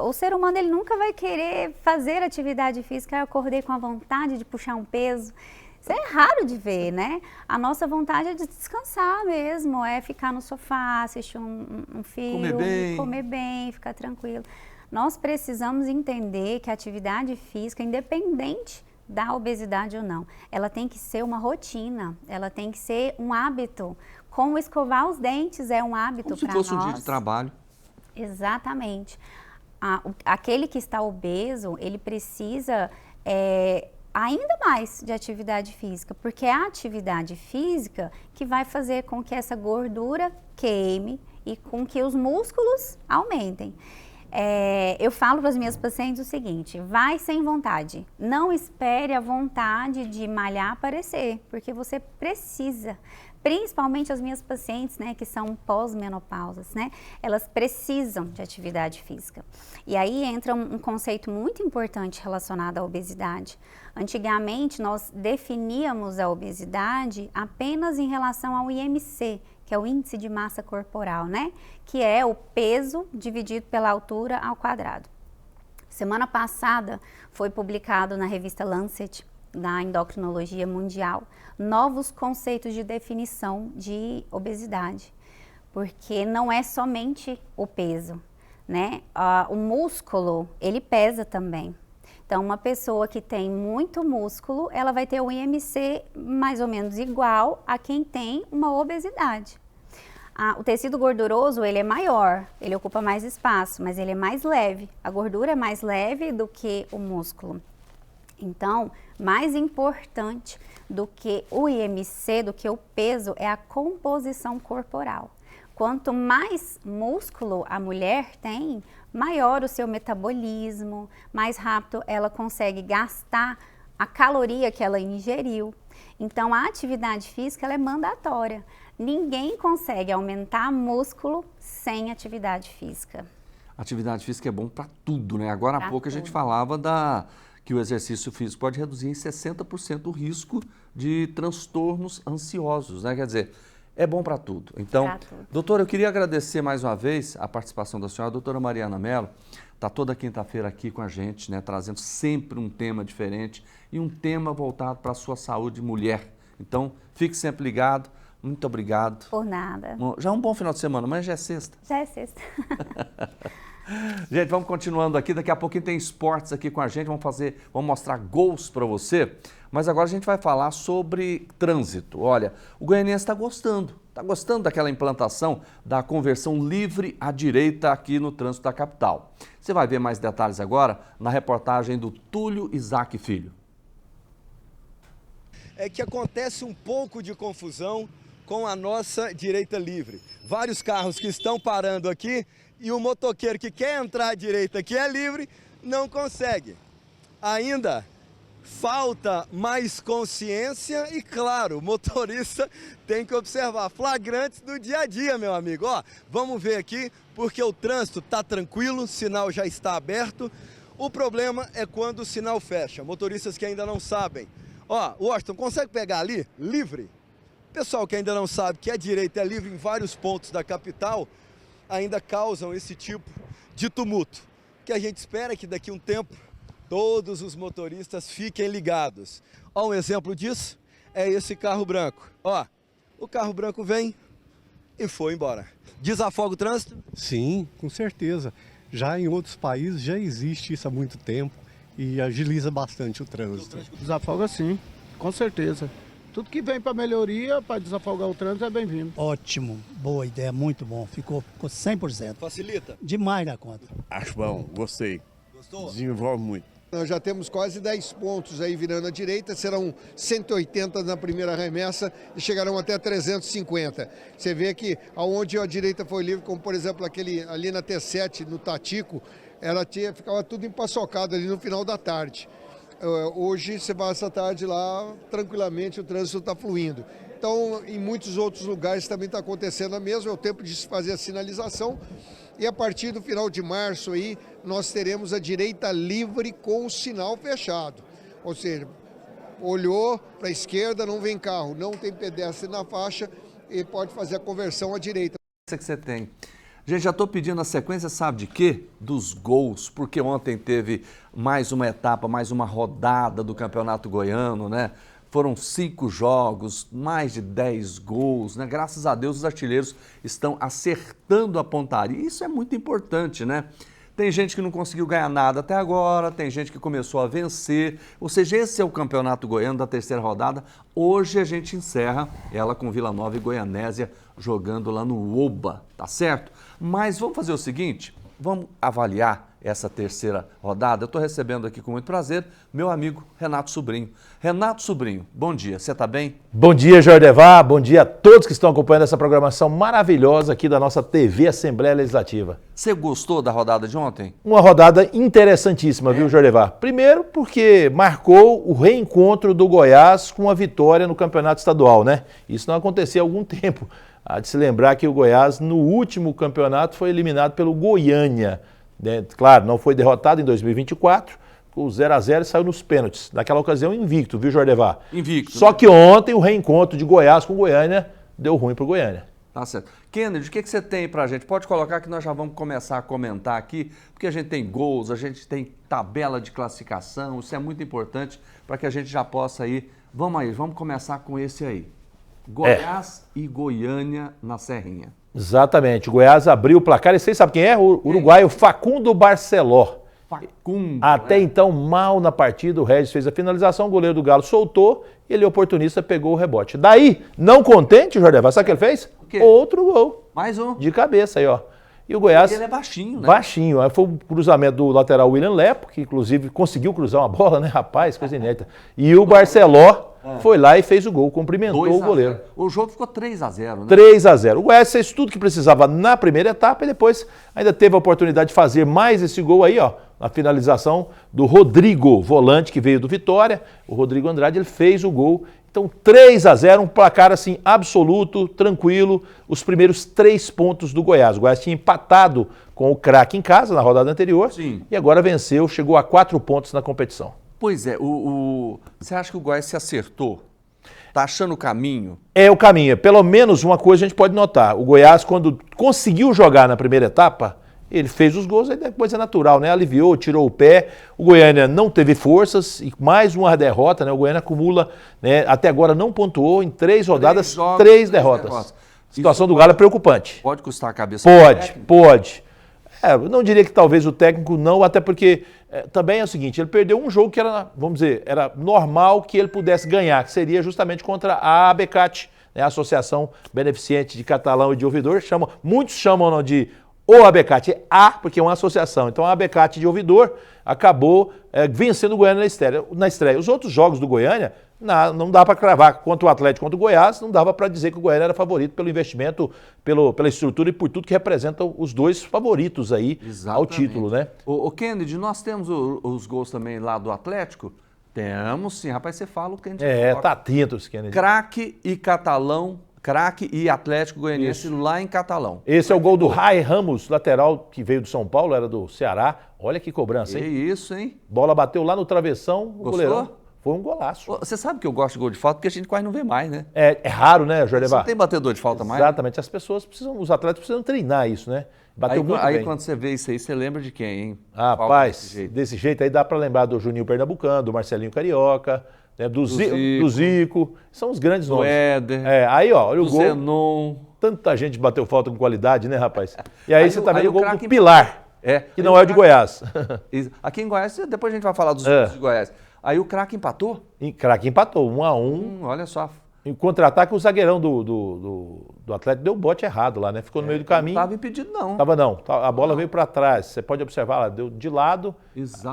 Speaker 16: O ser humano, ele nunca vai querer fazer atividade física. Eu acordei com a vontade de puxar um peso. Isso é raro de ver, né? A nossa vontade é de descansar mesmo, é ficar no sofá, assistir um filme, comer bem, ficar tranquilo. Nós precisamos entender que a atividade física, independente da obesidade ou não, ela tem que ser uma rotina, ela tem que ser um hábito. Como escovar os dentes é um hábito para nós.
Speaker 1: Como se fosse um dia de trabalho.
Speaker 16: Exatamente. Aquele que está obeso, ele precisa ainda mais de atividade física, porque é a atividade física que vai fazer com que essa gordura queime e com que os músculos aumentem. Eu falo para as minhas pacientes o seguinte: vai sem vontade, não espere a vontade de malhar aparecer, porque você precisa, principalmente as minhas pacientes, né, que são pós-menopausas, né, elas precisam de atividade física. E aí entra um conceito muito importante relacionado à obesidade. Antigamente nós definíamos a obesidade apenas em relação ao IMC, que é o índice de massa corporal, né? Que é o peso dividido pela altura ao quadrado. Semana passada foi publicado na revista Lancet, da Endocrinologia Mundial, novos conceitos de definição de obesidade, porque não é somente o peso, né? O músculo, ele pesa também. Então, uma pessoa que tem muito músculo, ela vai ter um IMC mais ou menos igual a quem tem uma obesidade. O tecido gorduroso, ele é maior, ele ocupa mais espaço, mas ele é mais leve. A gordura é mais leve do que o músculo. Então, mais importante do que o IMC, do que o peso, é a composição corporal. Quanto mais músculo a mulher tem, maior o seu metabolismo, mais rápido ela consegue gastar a caloria que ela ingeriu. Então, a atividade física ela é mandatória. Ninguém consegue aumentar músculo sem atividade física.
Speaker 1: Atividade física é bom para tudo, né? Agora há pouco a gente falava que o exercício físico pode reduzir em 60% o risco de transtornos ansiosos, né? Quer dizer, é bom para tudo. Então, doutora, eu queria agradecer mais uma vez a participação da senhora. A doutora Mariana Mello está toda quinta-feira aqui com a gente, né? Trazendo sempre um tema diferente e um tema voltado para a sua saúde mulher. Então, fique sempre ligado. Muito obrigado.
Speaker 16: Por nada.
Speaker 1: Já é um bom final de semana, mas já é sexta.
Speaker 16: Já é sexta.
Speaker 1: Gente, vamos continuando aqui. Daqui a pouquinho tem esportes aqui com a gente. Vamos mostrar gols para você. Mas agora a gente vai falar sobre trânsito. Olha, o goianiense está gostando daquela implantação da conversão livre à direita aqui no trânsito da capital. Você vai ver mais detalhes agora na reportagem do Túlio Isaac Filho.
Speaker 17: É que acontece um pouco de confusão com a nossa direita livre. Vários carros que estão parando aqui e o motoqueiro que quer entrar à direita, que é livre, não consegue. Ainda falta mais consciência e, claro, o motorista tem que observar flagrantes do dia a dia, meu amigo. Ó, vamos ver aqui, porque o trânsito está tranquilo, o sinal já está aberto. O problema é quando o sinal fecha. Motoristas que ainda não sabem. Ó, Washington, consegue pegar ali? Livre? Pessoal que ainda não sabe que a direita é livre em vários pontos da capital, ainda causam esse tipo de tumulto. O que a gente espera é que daqui a um tempo todos os motoristas fiquem ligados. Ó, um exemplo disso é esse carro branco. Ó, o carro branco vem e foi embora. Desafoga o trânsito?
Speaker 18: Sim, com certeza. Já em outros países já existe isso há muito tempo e agiliza bastante o trânsito.
Speaker 19: Desafoga sim, com certeza. Tudo que vem para melhoria, para desafogar o trânsito é bem-vindo.
Speaker 20: Ótimo, boa ideia, muito bom. Ficou 100%.
Speaker 17: Facilita?
Speaker 20: Demais da conta.
Speaker 21: Acho bom, gostei.
Speaker 17: Gostou?
Speaker 21: Desenvolve muito.
Speaker 22: Nós já temos quase 10 pontos aí virando à direita, serão 180 na primeira remessa e chegarão até 350. Você vê que aonde a direita foi livre, como por exemplo ali na T7, no Tatico, ficava tudo empaçocado ali no final da tarde. Hoje você passa a tarde lá, tranquilamente o trânsito está fluindo. Então, em muitos outros lugares também está acontecendo a mesma, é o tempo de se fazer a sinalização. E a partir do final de março aí, nós teremos a direita livre com o sinal fechado. Ou seja, olhou para a esquerda, não vem carro, não tem pedestre na faixa e pode fazer a conversão à direita.
Speaker 1: Que você tem. Gente, já estou pedindo a sequência, sabe de quê? Dos gols, porque ontem teve mais uma etapa, mais uma rodada do Campeonato Goiano, né? Foram 5 jogos, mais de 10 gols, né? Graças a Deus os artilheiros estão acertando a pontaria. Isso é muito importante, né? Tem gente que não conseguiu ganhar nada até agora, tem gente que começou a vencer. Ou seja, esse é o Campeonato Goiano da terceira rodada. Hoje a gente encerra ela com Vila Nova e Goianésia jogando lá no Oba, tá certo? Mas vamos fazer o seguinte, vamos avaliar essa terceira rodada. Eu estou recebendo aqui com muito prazer meu amigo Renato Sobrinho. Renato Sobrinho, bom dia, você está bem?
Speaker 3: Bom dia, Jordevar, bom dia a todos que estão acompanhando essa programação maravilhosa aqui da nossa TV Assembleia Legislativa.
Speaker 1: Você gostou da rodada de ontem?
Speaker 3: Uma rodada interessantíssima, viu, Jordevar? Primeiro porque marcou o reencontro do Goiás com a vitória no campeonato estadual, né? Isso não acontecia há algum tempo. Há de se lembrar que o Goiás, no último campeonato, foi eliminado pelo Goiânia. Claro, não foi derrotado em 2024, o 0-0 saiu nos pênaltis. Naquela ocasião, invicto, viu, Jordevar?
Speaker 1: Invicto.
Speaker 3: Só que ontem o reencontro de Goiás com Goiânia deu ruim pro Goiânia.
Speaker 1: Tá certo. Kennedy, o que você tem pra gente? Pode colocar que nós já vamos começar a comentar aqui, porque a gente tem gols, a gente tem tabela de classificação, isso é muito importante para que a gente já possa ir. Vamos começar com esse aí. Goiás e Goiânia na Serrinha.
Speaker 3: Exatamente, o Goiás abriu o placar, e vocês sabem quem é? O uruguaio Facundo Barceló.
Speaker 1: Facundo.
Speaker 3: Até então, mal na partida, o Regis fez a finalização, o goleiro do Galo soltou, e ele, oportunista, pegou o rebote. Daí, não contente, Jordevar, sabe o que ele fez?
Speaker 1: O quê?
Speaker 3: Outro gol.
Speaker 1: Mais um.
Speaker 3: De cabeça aí, ó. E o Goiás...
Speaker 1: Ele é baixinho, né?
Speaker 3: Baixinho. Aí foi o cruzamento do lateral William Lepo, que inclusive conseguiu cruzar uma bola, né, rapaz? Coisa inédita. E o Barceló foi lá e fez o gol, cumprimentou o goleiro.
Speaker 1: O jogo ficou 3-0, né?
Speaker 3: 3-0. O Goiás fez tudo que precisava na primeira etapa e depois ainda teve a oportunidade de fazer mais esse gol aí, ó, na finalização do Rodrigo, volante que veio do Vitória. O Rodrigo Andrade, ele fez o gol. Então, 3-0, um placar assim absoluto, tranquilo, os primeiros 3 pontos do Goiás. O Goiás tinha empatado com o Craque em casa na rodada anterior.
Speaker 1: Sim.
Speaker 3: E agora venceu, chegou a 4 pontos na competição.
Speaker 1: Pois é, você acha que o Goiás se acertou? Tá achando o caminho?
Speaker 3: É o caminho. Pelo menos uma coisa a gente pode notar. O Goiás, quando conseguiu jogar na primeira etapa, ele fez os gols, aí depois é natural, né? Aliviou, tirou o pé. O Goiânia não teve forças e mais uma derrota, né? O Goiânia acumula, né? Até agora não pontuou em 3 rodadas, 3 derrotas. A situação do Galo é preocupante.
Speaker 1: Pode custar a cabeça do técnico?
Speaker 3: Pode. Eu não diria que talvez o técnico não, até porque também é o seguinte, ele perdeu um jogo que era, vamos dizer, era normal que ele pudesse ganhar, que seria justamente contra a ABCAT, né? A Associação Beneficente de Catalão e de Ouvidor. Muitos chamam de o ABCAT, porque é uma associação. Então a ABCAT de Ouvidor acabou vencendo o Goiânia na estreia. Os outros jogos do Goiânia, não dá para cravar contra o Atlético, contra o Goiás, não dava para dizer que o Goiânia era favorito pelo investimento, pela estrutura e por tudo que representam os dois favoritos aí ao título, né?
Speaker 1: O Kennedy, nós temos os gols também lá do Atlético? Temos sim, rapaz, você fala o Kennedy.
Speaker 3: Tá atento esse Kennedy.
Speaker 1: Craque e Catalão, Craque e Atlético Goianiense lá em Catalão.
Speaker 3: Esse é o gol do Rai Ramos, lateral que veio do São Paulo, era do Ceará. Olha que cobrança, hein?
Speaker 1: Que isso, hein?
Speaker 3: Bola bateu lá no travessão, o goleirão. Foi um golaço.
Speaker 1: Você sabe que eu gosto de gol de falta porque a gente quase não vê mais, né?
Speaker 3: É raro, né, Jordevar?
Speaker 1: Você não tem batedor de falta mais?
Speaker 3: Exatamente. As pessoas precisam, os atletas precisam treinar isso, né? Bateu muito bem.
Speaker 1: Aí quando você vê isso aí, você lembra de quem, hein?
Speaker 3: Rapaz, desse jeito aí dá para lembrar do Juninho Pernambucano, do Marcelinho Carioca, né, do Zico. São os grandes nomes.
Speaker 1: Do Éder.
Speaker 3: Aí, ó, olha o gol.
Speaker 1: Zenon.
Speaker 3: Tanta gente bateu falta com qualidade, né, rapaz? E aí você tá vendo o gol do
Speaker 1: em...
Speaker 3: Pilar, que não é o de Goiás.
Speaker 1: Aqui em Goiás, depois a gente vai falar dos gols de Goiás. Aí o Craque empatou?
Speaker 3: Craque empatou, 1-1.
Speaker 1: Olha só.
Speaker 3: Em contra-ataque, o zagueirão do Atlético deu o bote errado lá, né? Ficou no meio do caminho.
Speaker 1: Não estava impedido, não.
Speaker 3: Não. A bola veio para trás. Você pode observar lá, deu de lado,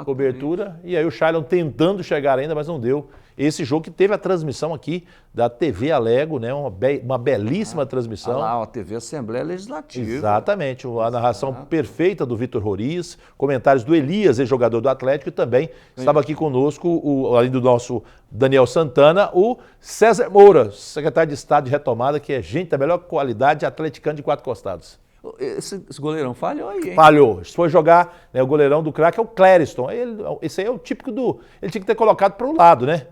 Speaker 3: cobertura. E aí o Shailon tentando chegar ainda, mas não deu. Esse jogo que teve a transmissão aqui da TV Alego, né? Uma belíssima transmissão.
Speaker 1: Lá, a TV Assembleia Legislativa.
Speaker 3: Exatamente. A narração perfeita do Vitor Roriz, comentários do Elias, ex-jogador do Atlético, e também estava aqui conosco, além do nosso Daniel Santana, o César Moura, secretário de Estado de Retomada, que é gente da melhor qualidade, atleticano de 4 costados.
Speaker 1: Esse goleirão falhou aí, hein?
Speaker 3: Falhou. Se for jogar, né, o goleirão do Craque é o Clériston. Esse aí é o típico do... Ele tinha que ter colocado para o lado, né?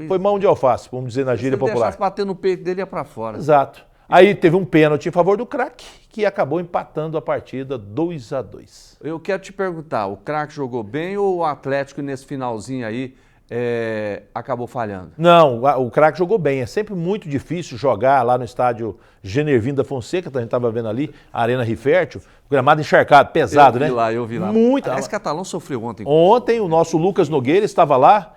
Speaker 3: Foi mão de alface, vamos dizer na gíria popular. Se
Speaker 1: deixasse bater no peito dele, ia para fora.
Speaker 3: Exato. Aí teve um pênalti em favor do Craque, que acabou empatando a partida 2-2.
Speaker 1: Eu quero te perguntar, o Craque jogou bem ou o Atlético nesse finalzinho aí acabou falhando?
Speaker 3: Não, o Craque jogou bem. É sempre muito difícil jogar lá no estádio Genervino da Fonseca, que a gente estava vendo ali, a Arena Rifértil, gramado encharcado, pesado, né?
Speaker 1: Eu vi lá.
Speaker 3: Muito.
Speaker 1: Esse Catalão sofreu ontem.
Speaker 3: Ontem o nosso Lucas Nogueira estava lá,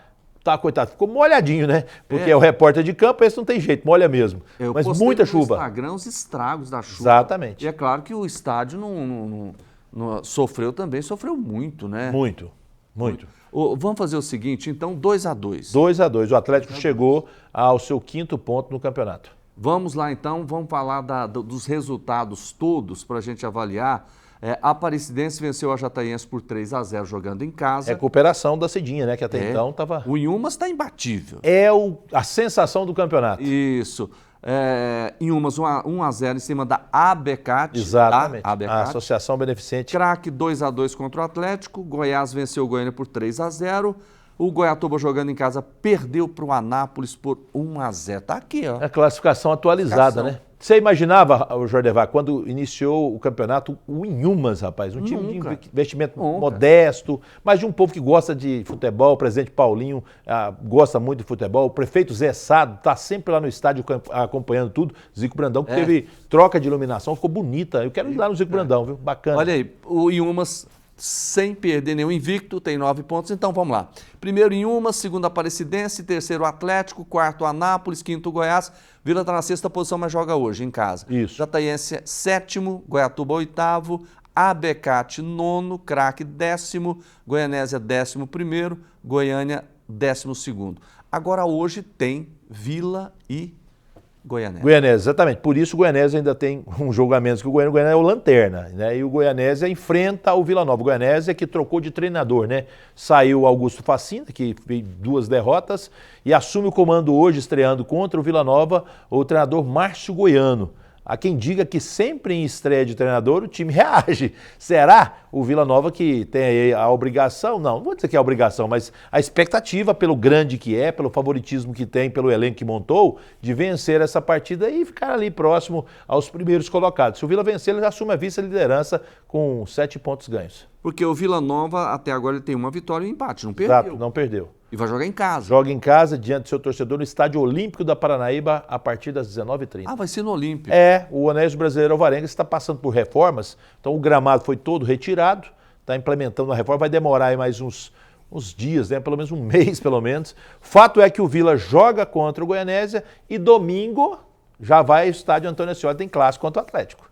Speaker 3: coitado, ficou molhadinho, né? Porque é o repórter de campo, esse não tem jeito, molha mesmo. Mas muita chuva.
Speaker 1: No Instagram os estragos da chuva.
Speaker 3: Exatamente.
Speaker 1: E é claro que o estádio Sofreu também, sofreu muito, né?
Speaker 3: Muito.
Speaker 1: Vamos fazer o seguinte, então, 2-2.
Speaker 3: 2-2. O Atlético chegou ao seu 5º ponto no campeonato.
Speaker 1: Vamos lá, então, vamos falar dos resultados todos para a gente avaliar. A Aparecidense venceu a Jataiense por 3-0 jogando em casa.
Speaker 3: Recuperação da Cidinha, né? Que até então estava...
Speaker 1: O Inhumas está imbatível.
Speaker 3: É a sensação do campeonato.
Speaker 1: Isso. Inhumas 1-0 em cima da ABCAT.
Speaker 3: Exatamente.
Speaker 1: A
Speaker 3: Associação Beneficente.
Speaker 1: Craque 2-2 contra o Atlético. Goiás venceu o Goiânia por 3-0. O Goiatuba jogando em casa perdeu para o Anápolis por 1-0. Tá aqui, ó.
Speaker 3: A classificação atualizada, né? Você imaginava, Jordevar, quando iniciou o campeonato, o Inhumas, rapaz, um time de investimento modesto, mas de um povo que gosta de futebol, o presidente Paulinho gosta muito de futebol, o prefeito Zé Sado está sempre lá no estádio acompanhando tudo, Zico Brandão, que teve troca de iluminação, ficou bonita. Eu quero ir lá no Zico Brandão, viu? Bacana.
Speaker 1: Olha aí, o Inhumas sem perder nenhum invicto, tem 9 pontos, então vamos lá. Primeiro Inhumas, segundo Aparecidense, terceiro Atlético, quarto Anápolis, quinto Goiás, Vila está na 6ª posição, mas joga hoje em casa.
Speaker 3: Isso.
Speaker 1: Jataiense 7º, Goiatuba 8º, ABCAT 9º, Craque 10º, Goianésia 11º, Goiânia 12º. Agora hoje tem Vila e Goianésia.
Speaker 3: Goianésia, exatamente. Por isso o Goianésia ainda tem um jogo a menos que o Goiânia. O Goiânia é o lanterna, né? E o Goianésia enfrenta o Vila Nova. O Goianésia que trocou de treinador, né? Saiu o Augusto Facina, que fez 2 derrotas, e assume o comando hoje, estreando contra o Vila Nova, o treinador Márcio Goiano. Há quem diga que sempre em estreia de treinador o time reage. Será o Vila Nova que tem aí a obrigação? Não vou dizer que é a obrigação, mas a expectativa pelo grande que é, pelo favoritismo que tem, pelo elenco que montou, de vencer essa partida e ficar ali próximo aos primeiros colocados. Se o Vila vencer, ele assume a vice-liderança com 7 pontos ganhos.
Speaker 1: Porque o Vila Nova, até agora, ele tem uma vitória e um empate, não perdeu.
Speaker 3: Exato, não perdeu.
Speaker 1: E vai jogar em casa.
Speaker 3: Joga em casa, diante do seu torcedor, no Estádio Olímpico da Paranaíba, a partir das 19h30.
Speaker 1: Ah, vai ser no Olímpico.
Speaker 3: O Onésio Brasileiro Alvarenga está passando por reformas, então o gramado foi todo retirado, está implementando a reforma, vai demorar aí mais uns dias, né? Pelo menos um mês, pelo menos. Fato é que o Vila joga contra o Goianésia e domingo já vai ao Estádio Antônio Ascioli, tem clássico contra o Atlético.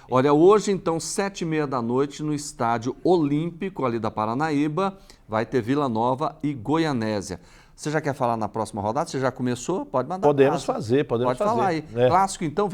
Speaker 1: Olha, hoje então, 7h30 no Estádio Olímpico ali da Paranaíba, vai ter Vila Nova e Goianésia. Você já quer falar na próxima rodada? Você já começou? Pode mandar.
Speaker 3: Podemos fazer.
Speaker 1: Pode falar aí. Clássico então,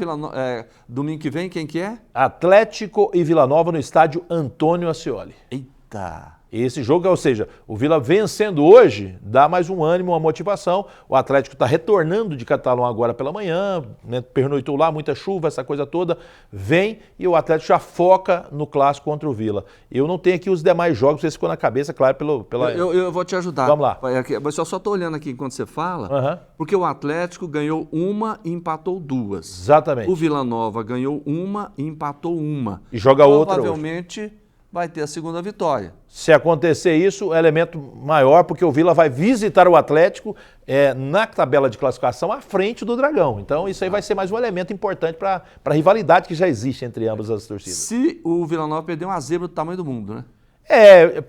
Speaker 1: domingo que vem, quem que é?
Speaker 3: Atlético e Vila Nova no Estádio Antônio Ascioli.
Speaker 1: Eita!
Speaker 3: Esse jogo, ou seja, o Vila vencendo hoje, dá mais um ânimo, uma motivação. O Atlético está retornando de Catalão agora pela manhã, né? Pernoitou lá, muita chuva, essa coisa toda. Vem e o Atlético já foca no clássico contra o Vila. Eu não tenho aqui os demais jogos, vocês ficam na cabeça, claro, pela...
Speaker 1: Eu vou te ajudar.
Speaker 3: Vamos lá.
Speaker 1: Mas eu só estou olhando aqui enquanto você fala, porque o Atlético ganhou 1 e empatou 2.
Speaker 3: Exatamente.
Speaker 1: O Vila Nova ganhou 1 e empatou 1.
Speaker 3: E joga outra
Speaker 1: provavelmente vai ter a segunda vitória.
Speaker 3: Se acontecer isso, é elemento maior, porque o Vila vai visitar o Atlético na tabela de classificação à frente do Dragão. Então isso aí vai ser mais um elemento importante para a rivalidade que já existe entre ambas as torcidas.
Speaker 1: Se o Vila Nova perder uma zebra do tamanho do mundo, né?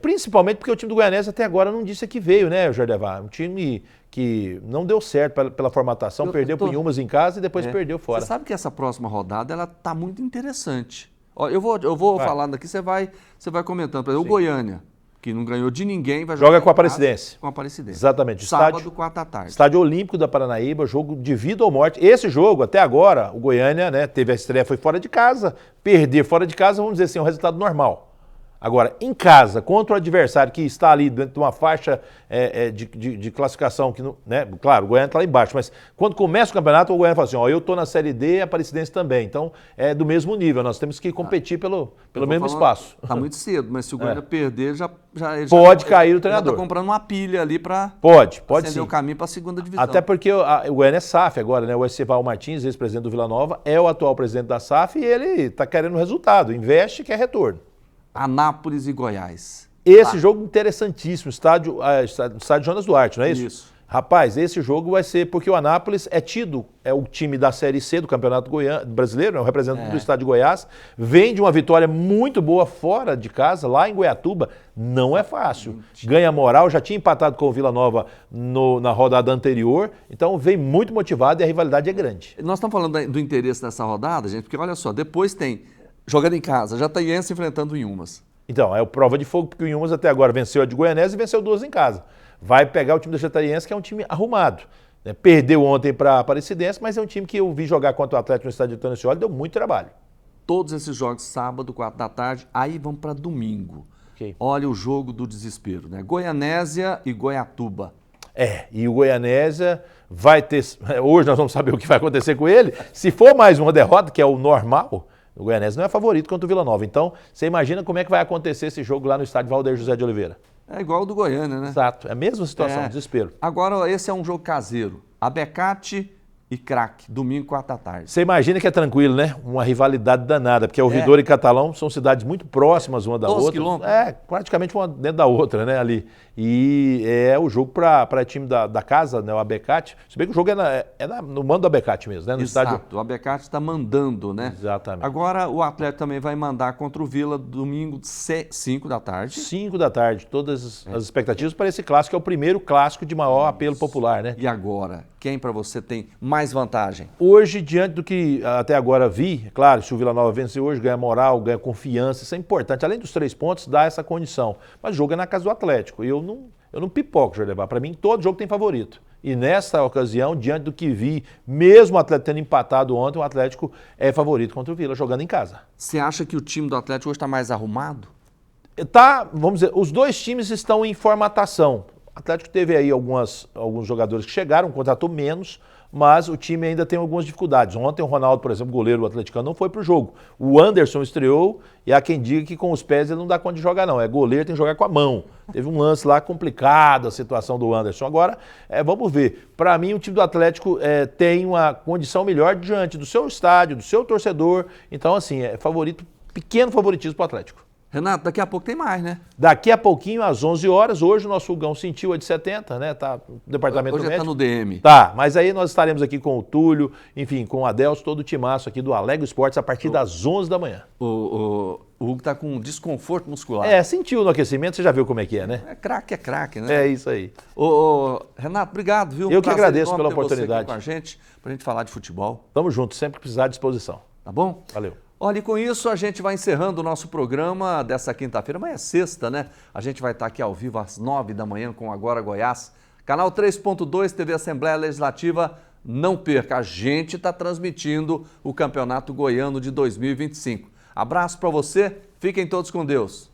Speaker 3: Principalmente porque o time do Goianésia até agora não disse que veio, né, Jordevar? Um time que não deu certo pela formatação, perdeu para o Inhumas em casa e depois perdeu fora.
Speaker 1: Você sabe que essa próxima rodada ela tá muito interessante. Ó, eu vou falando aqui, você vai comentando. Por exemplo, o Goiânia, que não ganhou de ninguém, vai jogar
Speaker 3: com a Aparecidense.
Speaker 1: Com a Aparecidense.
Speaker 3: Exatamente.
Speaker 1: Sábado, 4h.
Speaker 3: Estádio Olímpico da Paranaíba, jogo de vida ou morte. Esse jogo, até agora, o Goiânia, né, teve a estreia, foi fora de casa. Perder fora de casa, vamos dizer assim, é um resultado normal. Agora, em casa, contra o adversário que está ali dentro de uma faixa de classificação, que não, né? Claro, o Goiânia está lá embaixo, mas quando começa o campeonato, o Goiânia fala assim, eu estou na Série D e a Aparecidense também. Então, é do mesmo nível, nós temos que competir pelo mesmo espaço.
Speaker 1: Está muito cedo, mas se o Goiânia perder, já
Speaker 3: pode cair o treinador.
Speaker 1: Está comprando uma pilha ali para
Speaker 3: acender
Speaker 1: sim. O caminho para a segunda divisão.
Speaker 3: Até porque o Goiânia é SAF agora, né? O Esteval Martins, ex-presidente do Vila Nova, é o atual presidente da SAF e ele está querendo resultado, investe e quer retorno.
Speaker 1: Anápolis e Goiás.
Speaker 3: Esse jogo interessantíssimo, estádio Jonas Duarte, não é isso?
Speaker 1: Isso.
Speaker 3: Rapaz, esse jogo vai ser porque o Anápolis é o time da Série C do Campeonato Brasileiro, é o representante do estado de Goiás, vem de uma vitória muito boa fora de casa, lá em Goiatuba, não é fácil. Ganha moral, já tinha empatado com o Vila Nova na rodada anterior, então vem muito motivado e a rivalidade é grande.
Speaker 1: Nós estamos falando do interesse dessa rodada, gente, porque olha só, depois tem Jogando em casa, Jataiense enfrentando o Inhumas.
Speaker 3: Então, é prova de fogo, porque o Inhumas até agora venceu a de Goianésia e venceu 2 em casa. Vai pegar o time da Jataiense, que é um time arrumado. Né? Perdeu ontem para a Aparecidense, mas é um time que eu vi jogar contra o Atlético no estádio de Antônio Scioli, deu muito trabalho.
Speaker 1: Todos esses jogos sábado, 4 da tarde, aí vamos para domingo.
Speaker 3: Okay.
Speaker 1: Olha o jogo do desespero, né? Goianésia e Goiatuba.
Speaker 3: E o Goianésia vai ter... Hoje nós vamos saber o que vai acontecer com ele. Se for mais uma derrota, que é o normal, o Goianésia não é favorito contra o Vila Nova. Então, você imagina como é que vai acontecer esse jogo lá no estádio Valdeir José de Oliveira.
Speaker 1: É igual o do Goiânia, né?
Speaker 3: Exato, é a mesma situação, desespero.
Speaker 1: Agora, esse é um jogo caseiro. Abecate e Craque, domingo, 4 da tarde.
Speaker 3: Você imagina que é tranquilo, né? Uma rivalidade danada, porque Ouvidor e Catalão são cidades muito próximas uma da
Speaker 1: 12
Speaker 3: outra.
Speaker 1: quilômetros.
Speaker 3: Praticamente uma dentro da outra, né, ali. E é o jogo para time da casa, né, o Abecate. Se bem que o jogo no mando do Abecate mesmo, né? No
Speaker 1: Exato,
Speaker 3: estádio...
Speaker 1: o Abecate está mandando, né?
Speaker 3: Exatamente.
Speaker 1: Agora, o Atlético também vai mandar contra o Vila domingo, 5 da tarde.
Speaker 3: 5 da tarde, todas as expectativas para esse clássico, que é o primeiro clássico de maior apelo popular, né?
Speaker 1: E agora, quem para você tem mais vantagem?
Speaker 3: Hoje, diante do que até agora vi, é claro, se o Vila Nova vencer hoje, ganha moral, ganha confiança, isso é importante. Além dos 3 pontos, dá essa condição. Mas o jogo é na casa do Atlético. E eu não pipoco, Jorlevar. Para mim, todo jogo tem favorito. E nessa ocasião, diante do que vi, mesmo o Atlético tendo empatado ontem, o Atlético é favorito contra o Vila, jogando em casa.
Speaker 1: Você acha que o time do Atlético hoje está mais arrumado?
Speaker 3: Vamos dizer, os 2 times estão em formatação. O Atlético teve aí alguns jogadores que chegaram, contratou menos, mas o time ainda tem algumas dificuldades. Ontem o Ronaldo, por exemplo, goleiro atleticano, não foi para o jogo. O Anderson estreou e há quem diga que com os pés ele não dá conta de jogar não. É goleiro, tem que jogar com a mão. Teve um lance lá complicado, a situação do Anderson. Agora, vamos ver. Para mim, o time do Atlético tem uma condição melhor diante do seu estádio, do seu torcedor. Então, assim, é pequeno favoritismo para o Atlético.
Speaker 1: Renato, daqui a pouco tem mais, né?
Speaker 3: Daqui a pouquinho, às 11 horas, hoje o nosso fogão sentiu a de 70, né? Tá no departamento médico.
Speaker 1: Hoje está no DM.
Speaker 3: Tá, mas aí nós estaremos aqui com o Túlio, enfim, com o Adelso, todo o timaço aqui do Alegre Esportes a partir das 11 da manhã.
Speaker 1: O Hugo está com desconforto muscular.
Speaker 3: Sentiu no aquecimento, você já viu como é que é, né?
Speaker 1: É craque, né?
Speaker 3: É isso aí.
Speaker 1: Renato, obrigado, viu?
Speaker 3: Eu que agradeço pela oportunidade.
Speaker 1: Você aqui com a gente, pra gente falar de futebol.
Speaker 3: Tamo junto, sempre que precisar à disposição.
Speaker 1: Tá bom?
Speaker 3: Valeu.
Speaker 1: Olha, e com isso a gente vai encerrando o nosso programa dessa quinta-feira, mas é sexta, né? A gente vai estar aqui ao vivo às 9 da manhã com Agora Goiás. Canal 3.2, TV Assembleia Legislativa, não perca, a gente está transmitindo o Campeonato Goiano de 2025. Abraço para você, fiquem todos com Deus.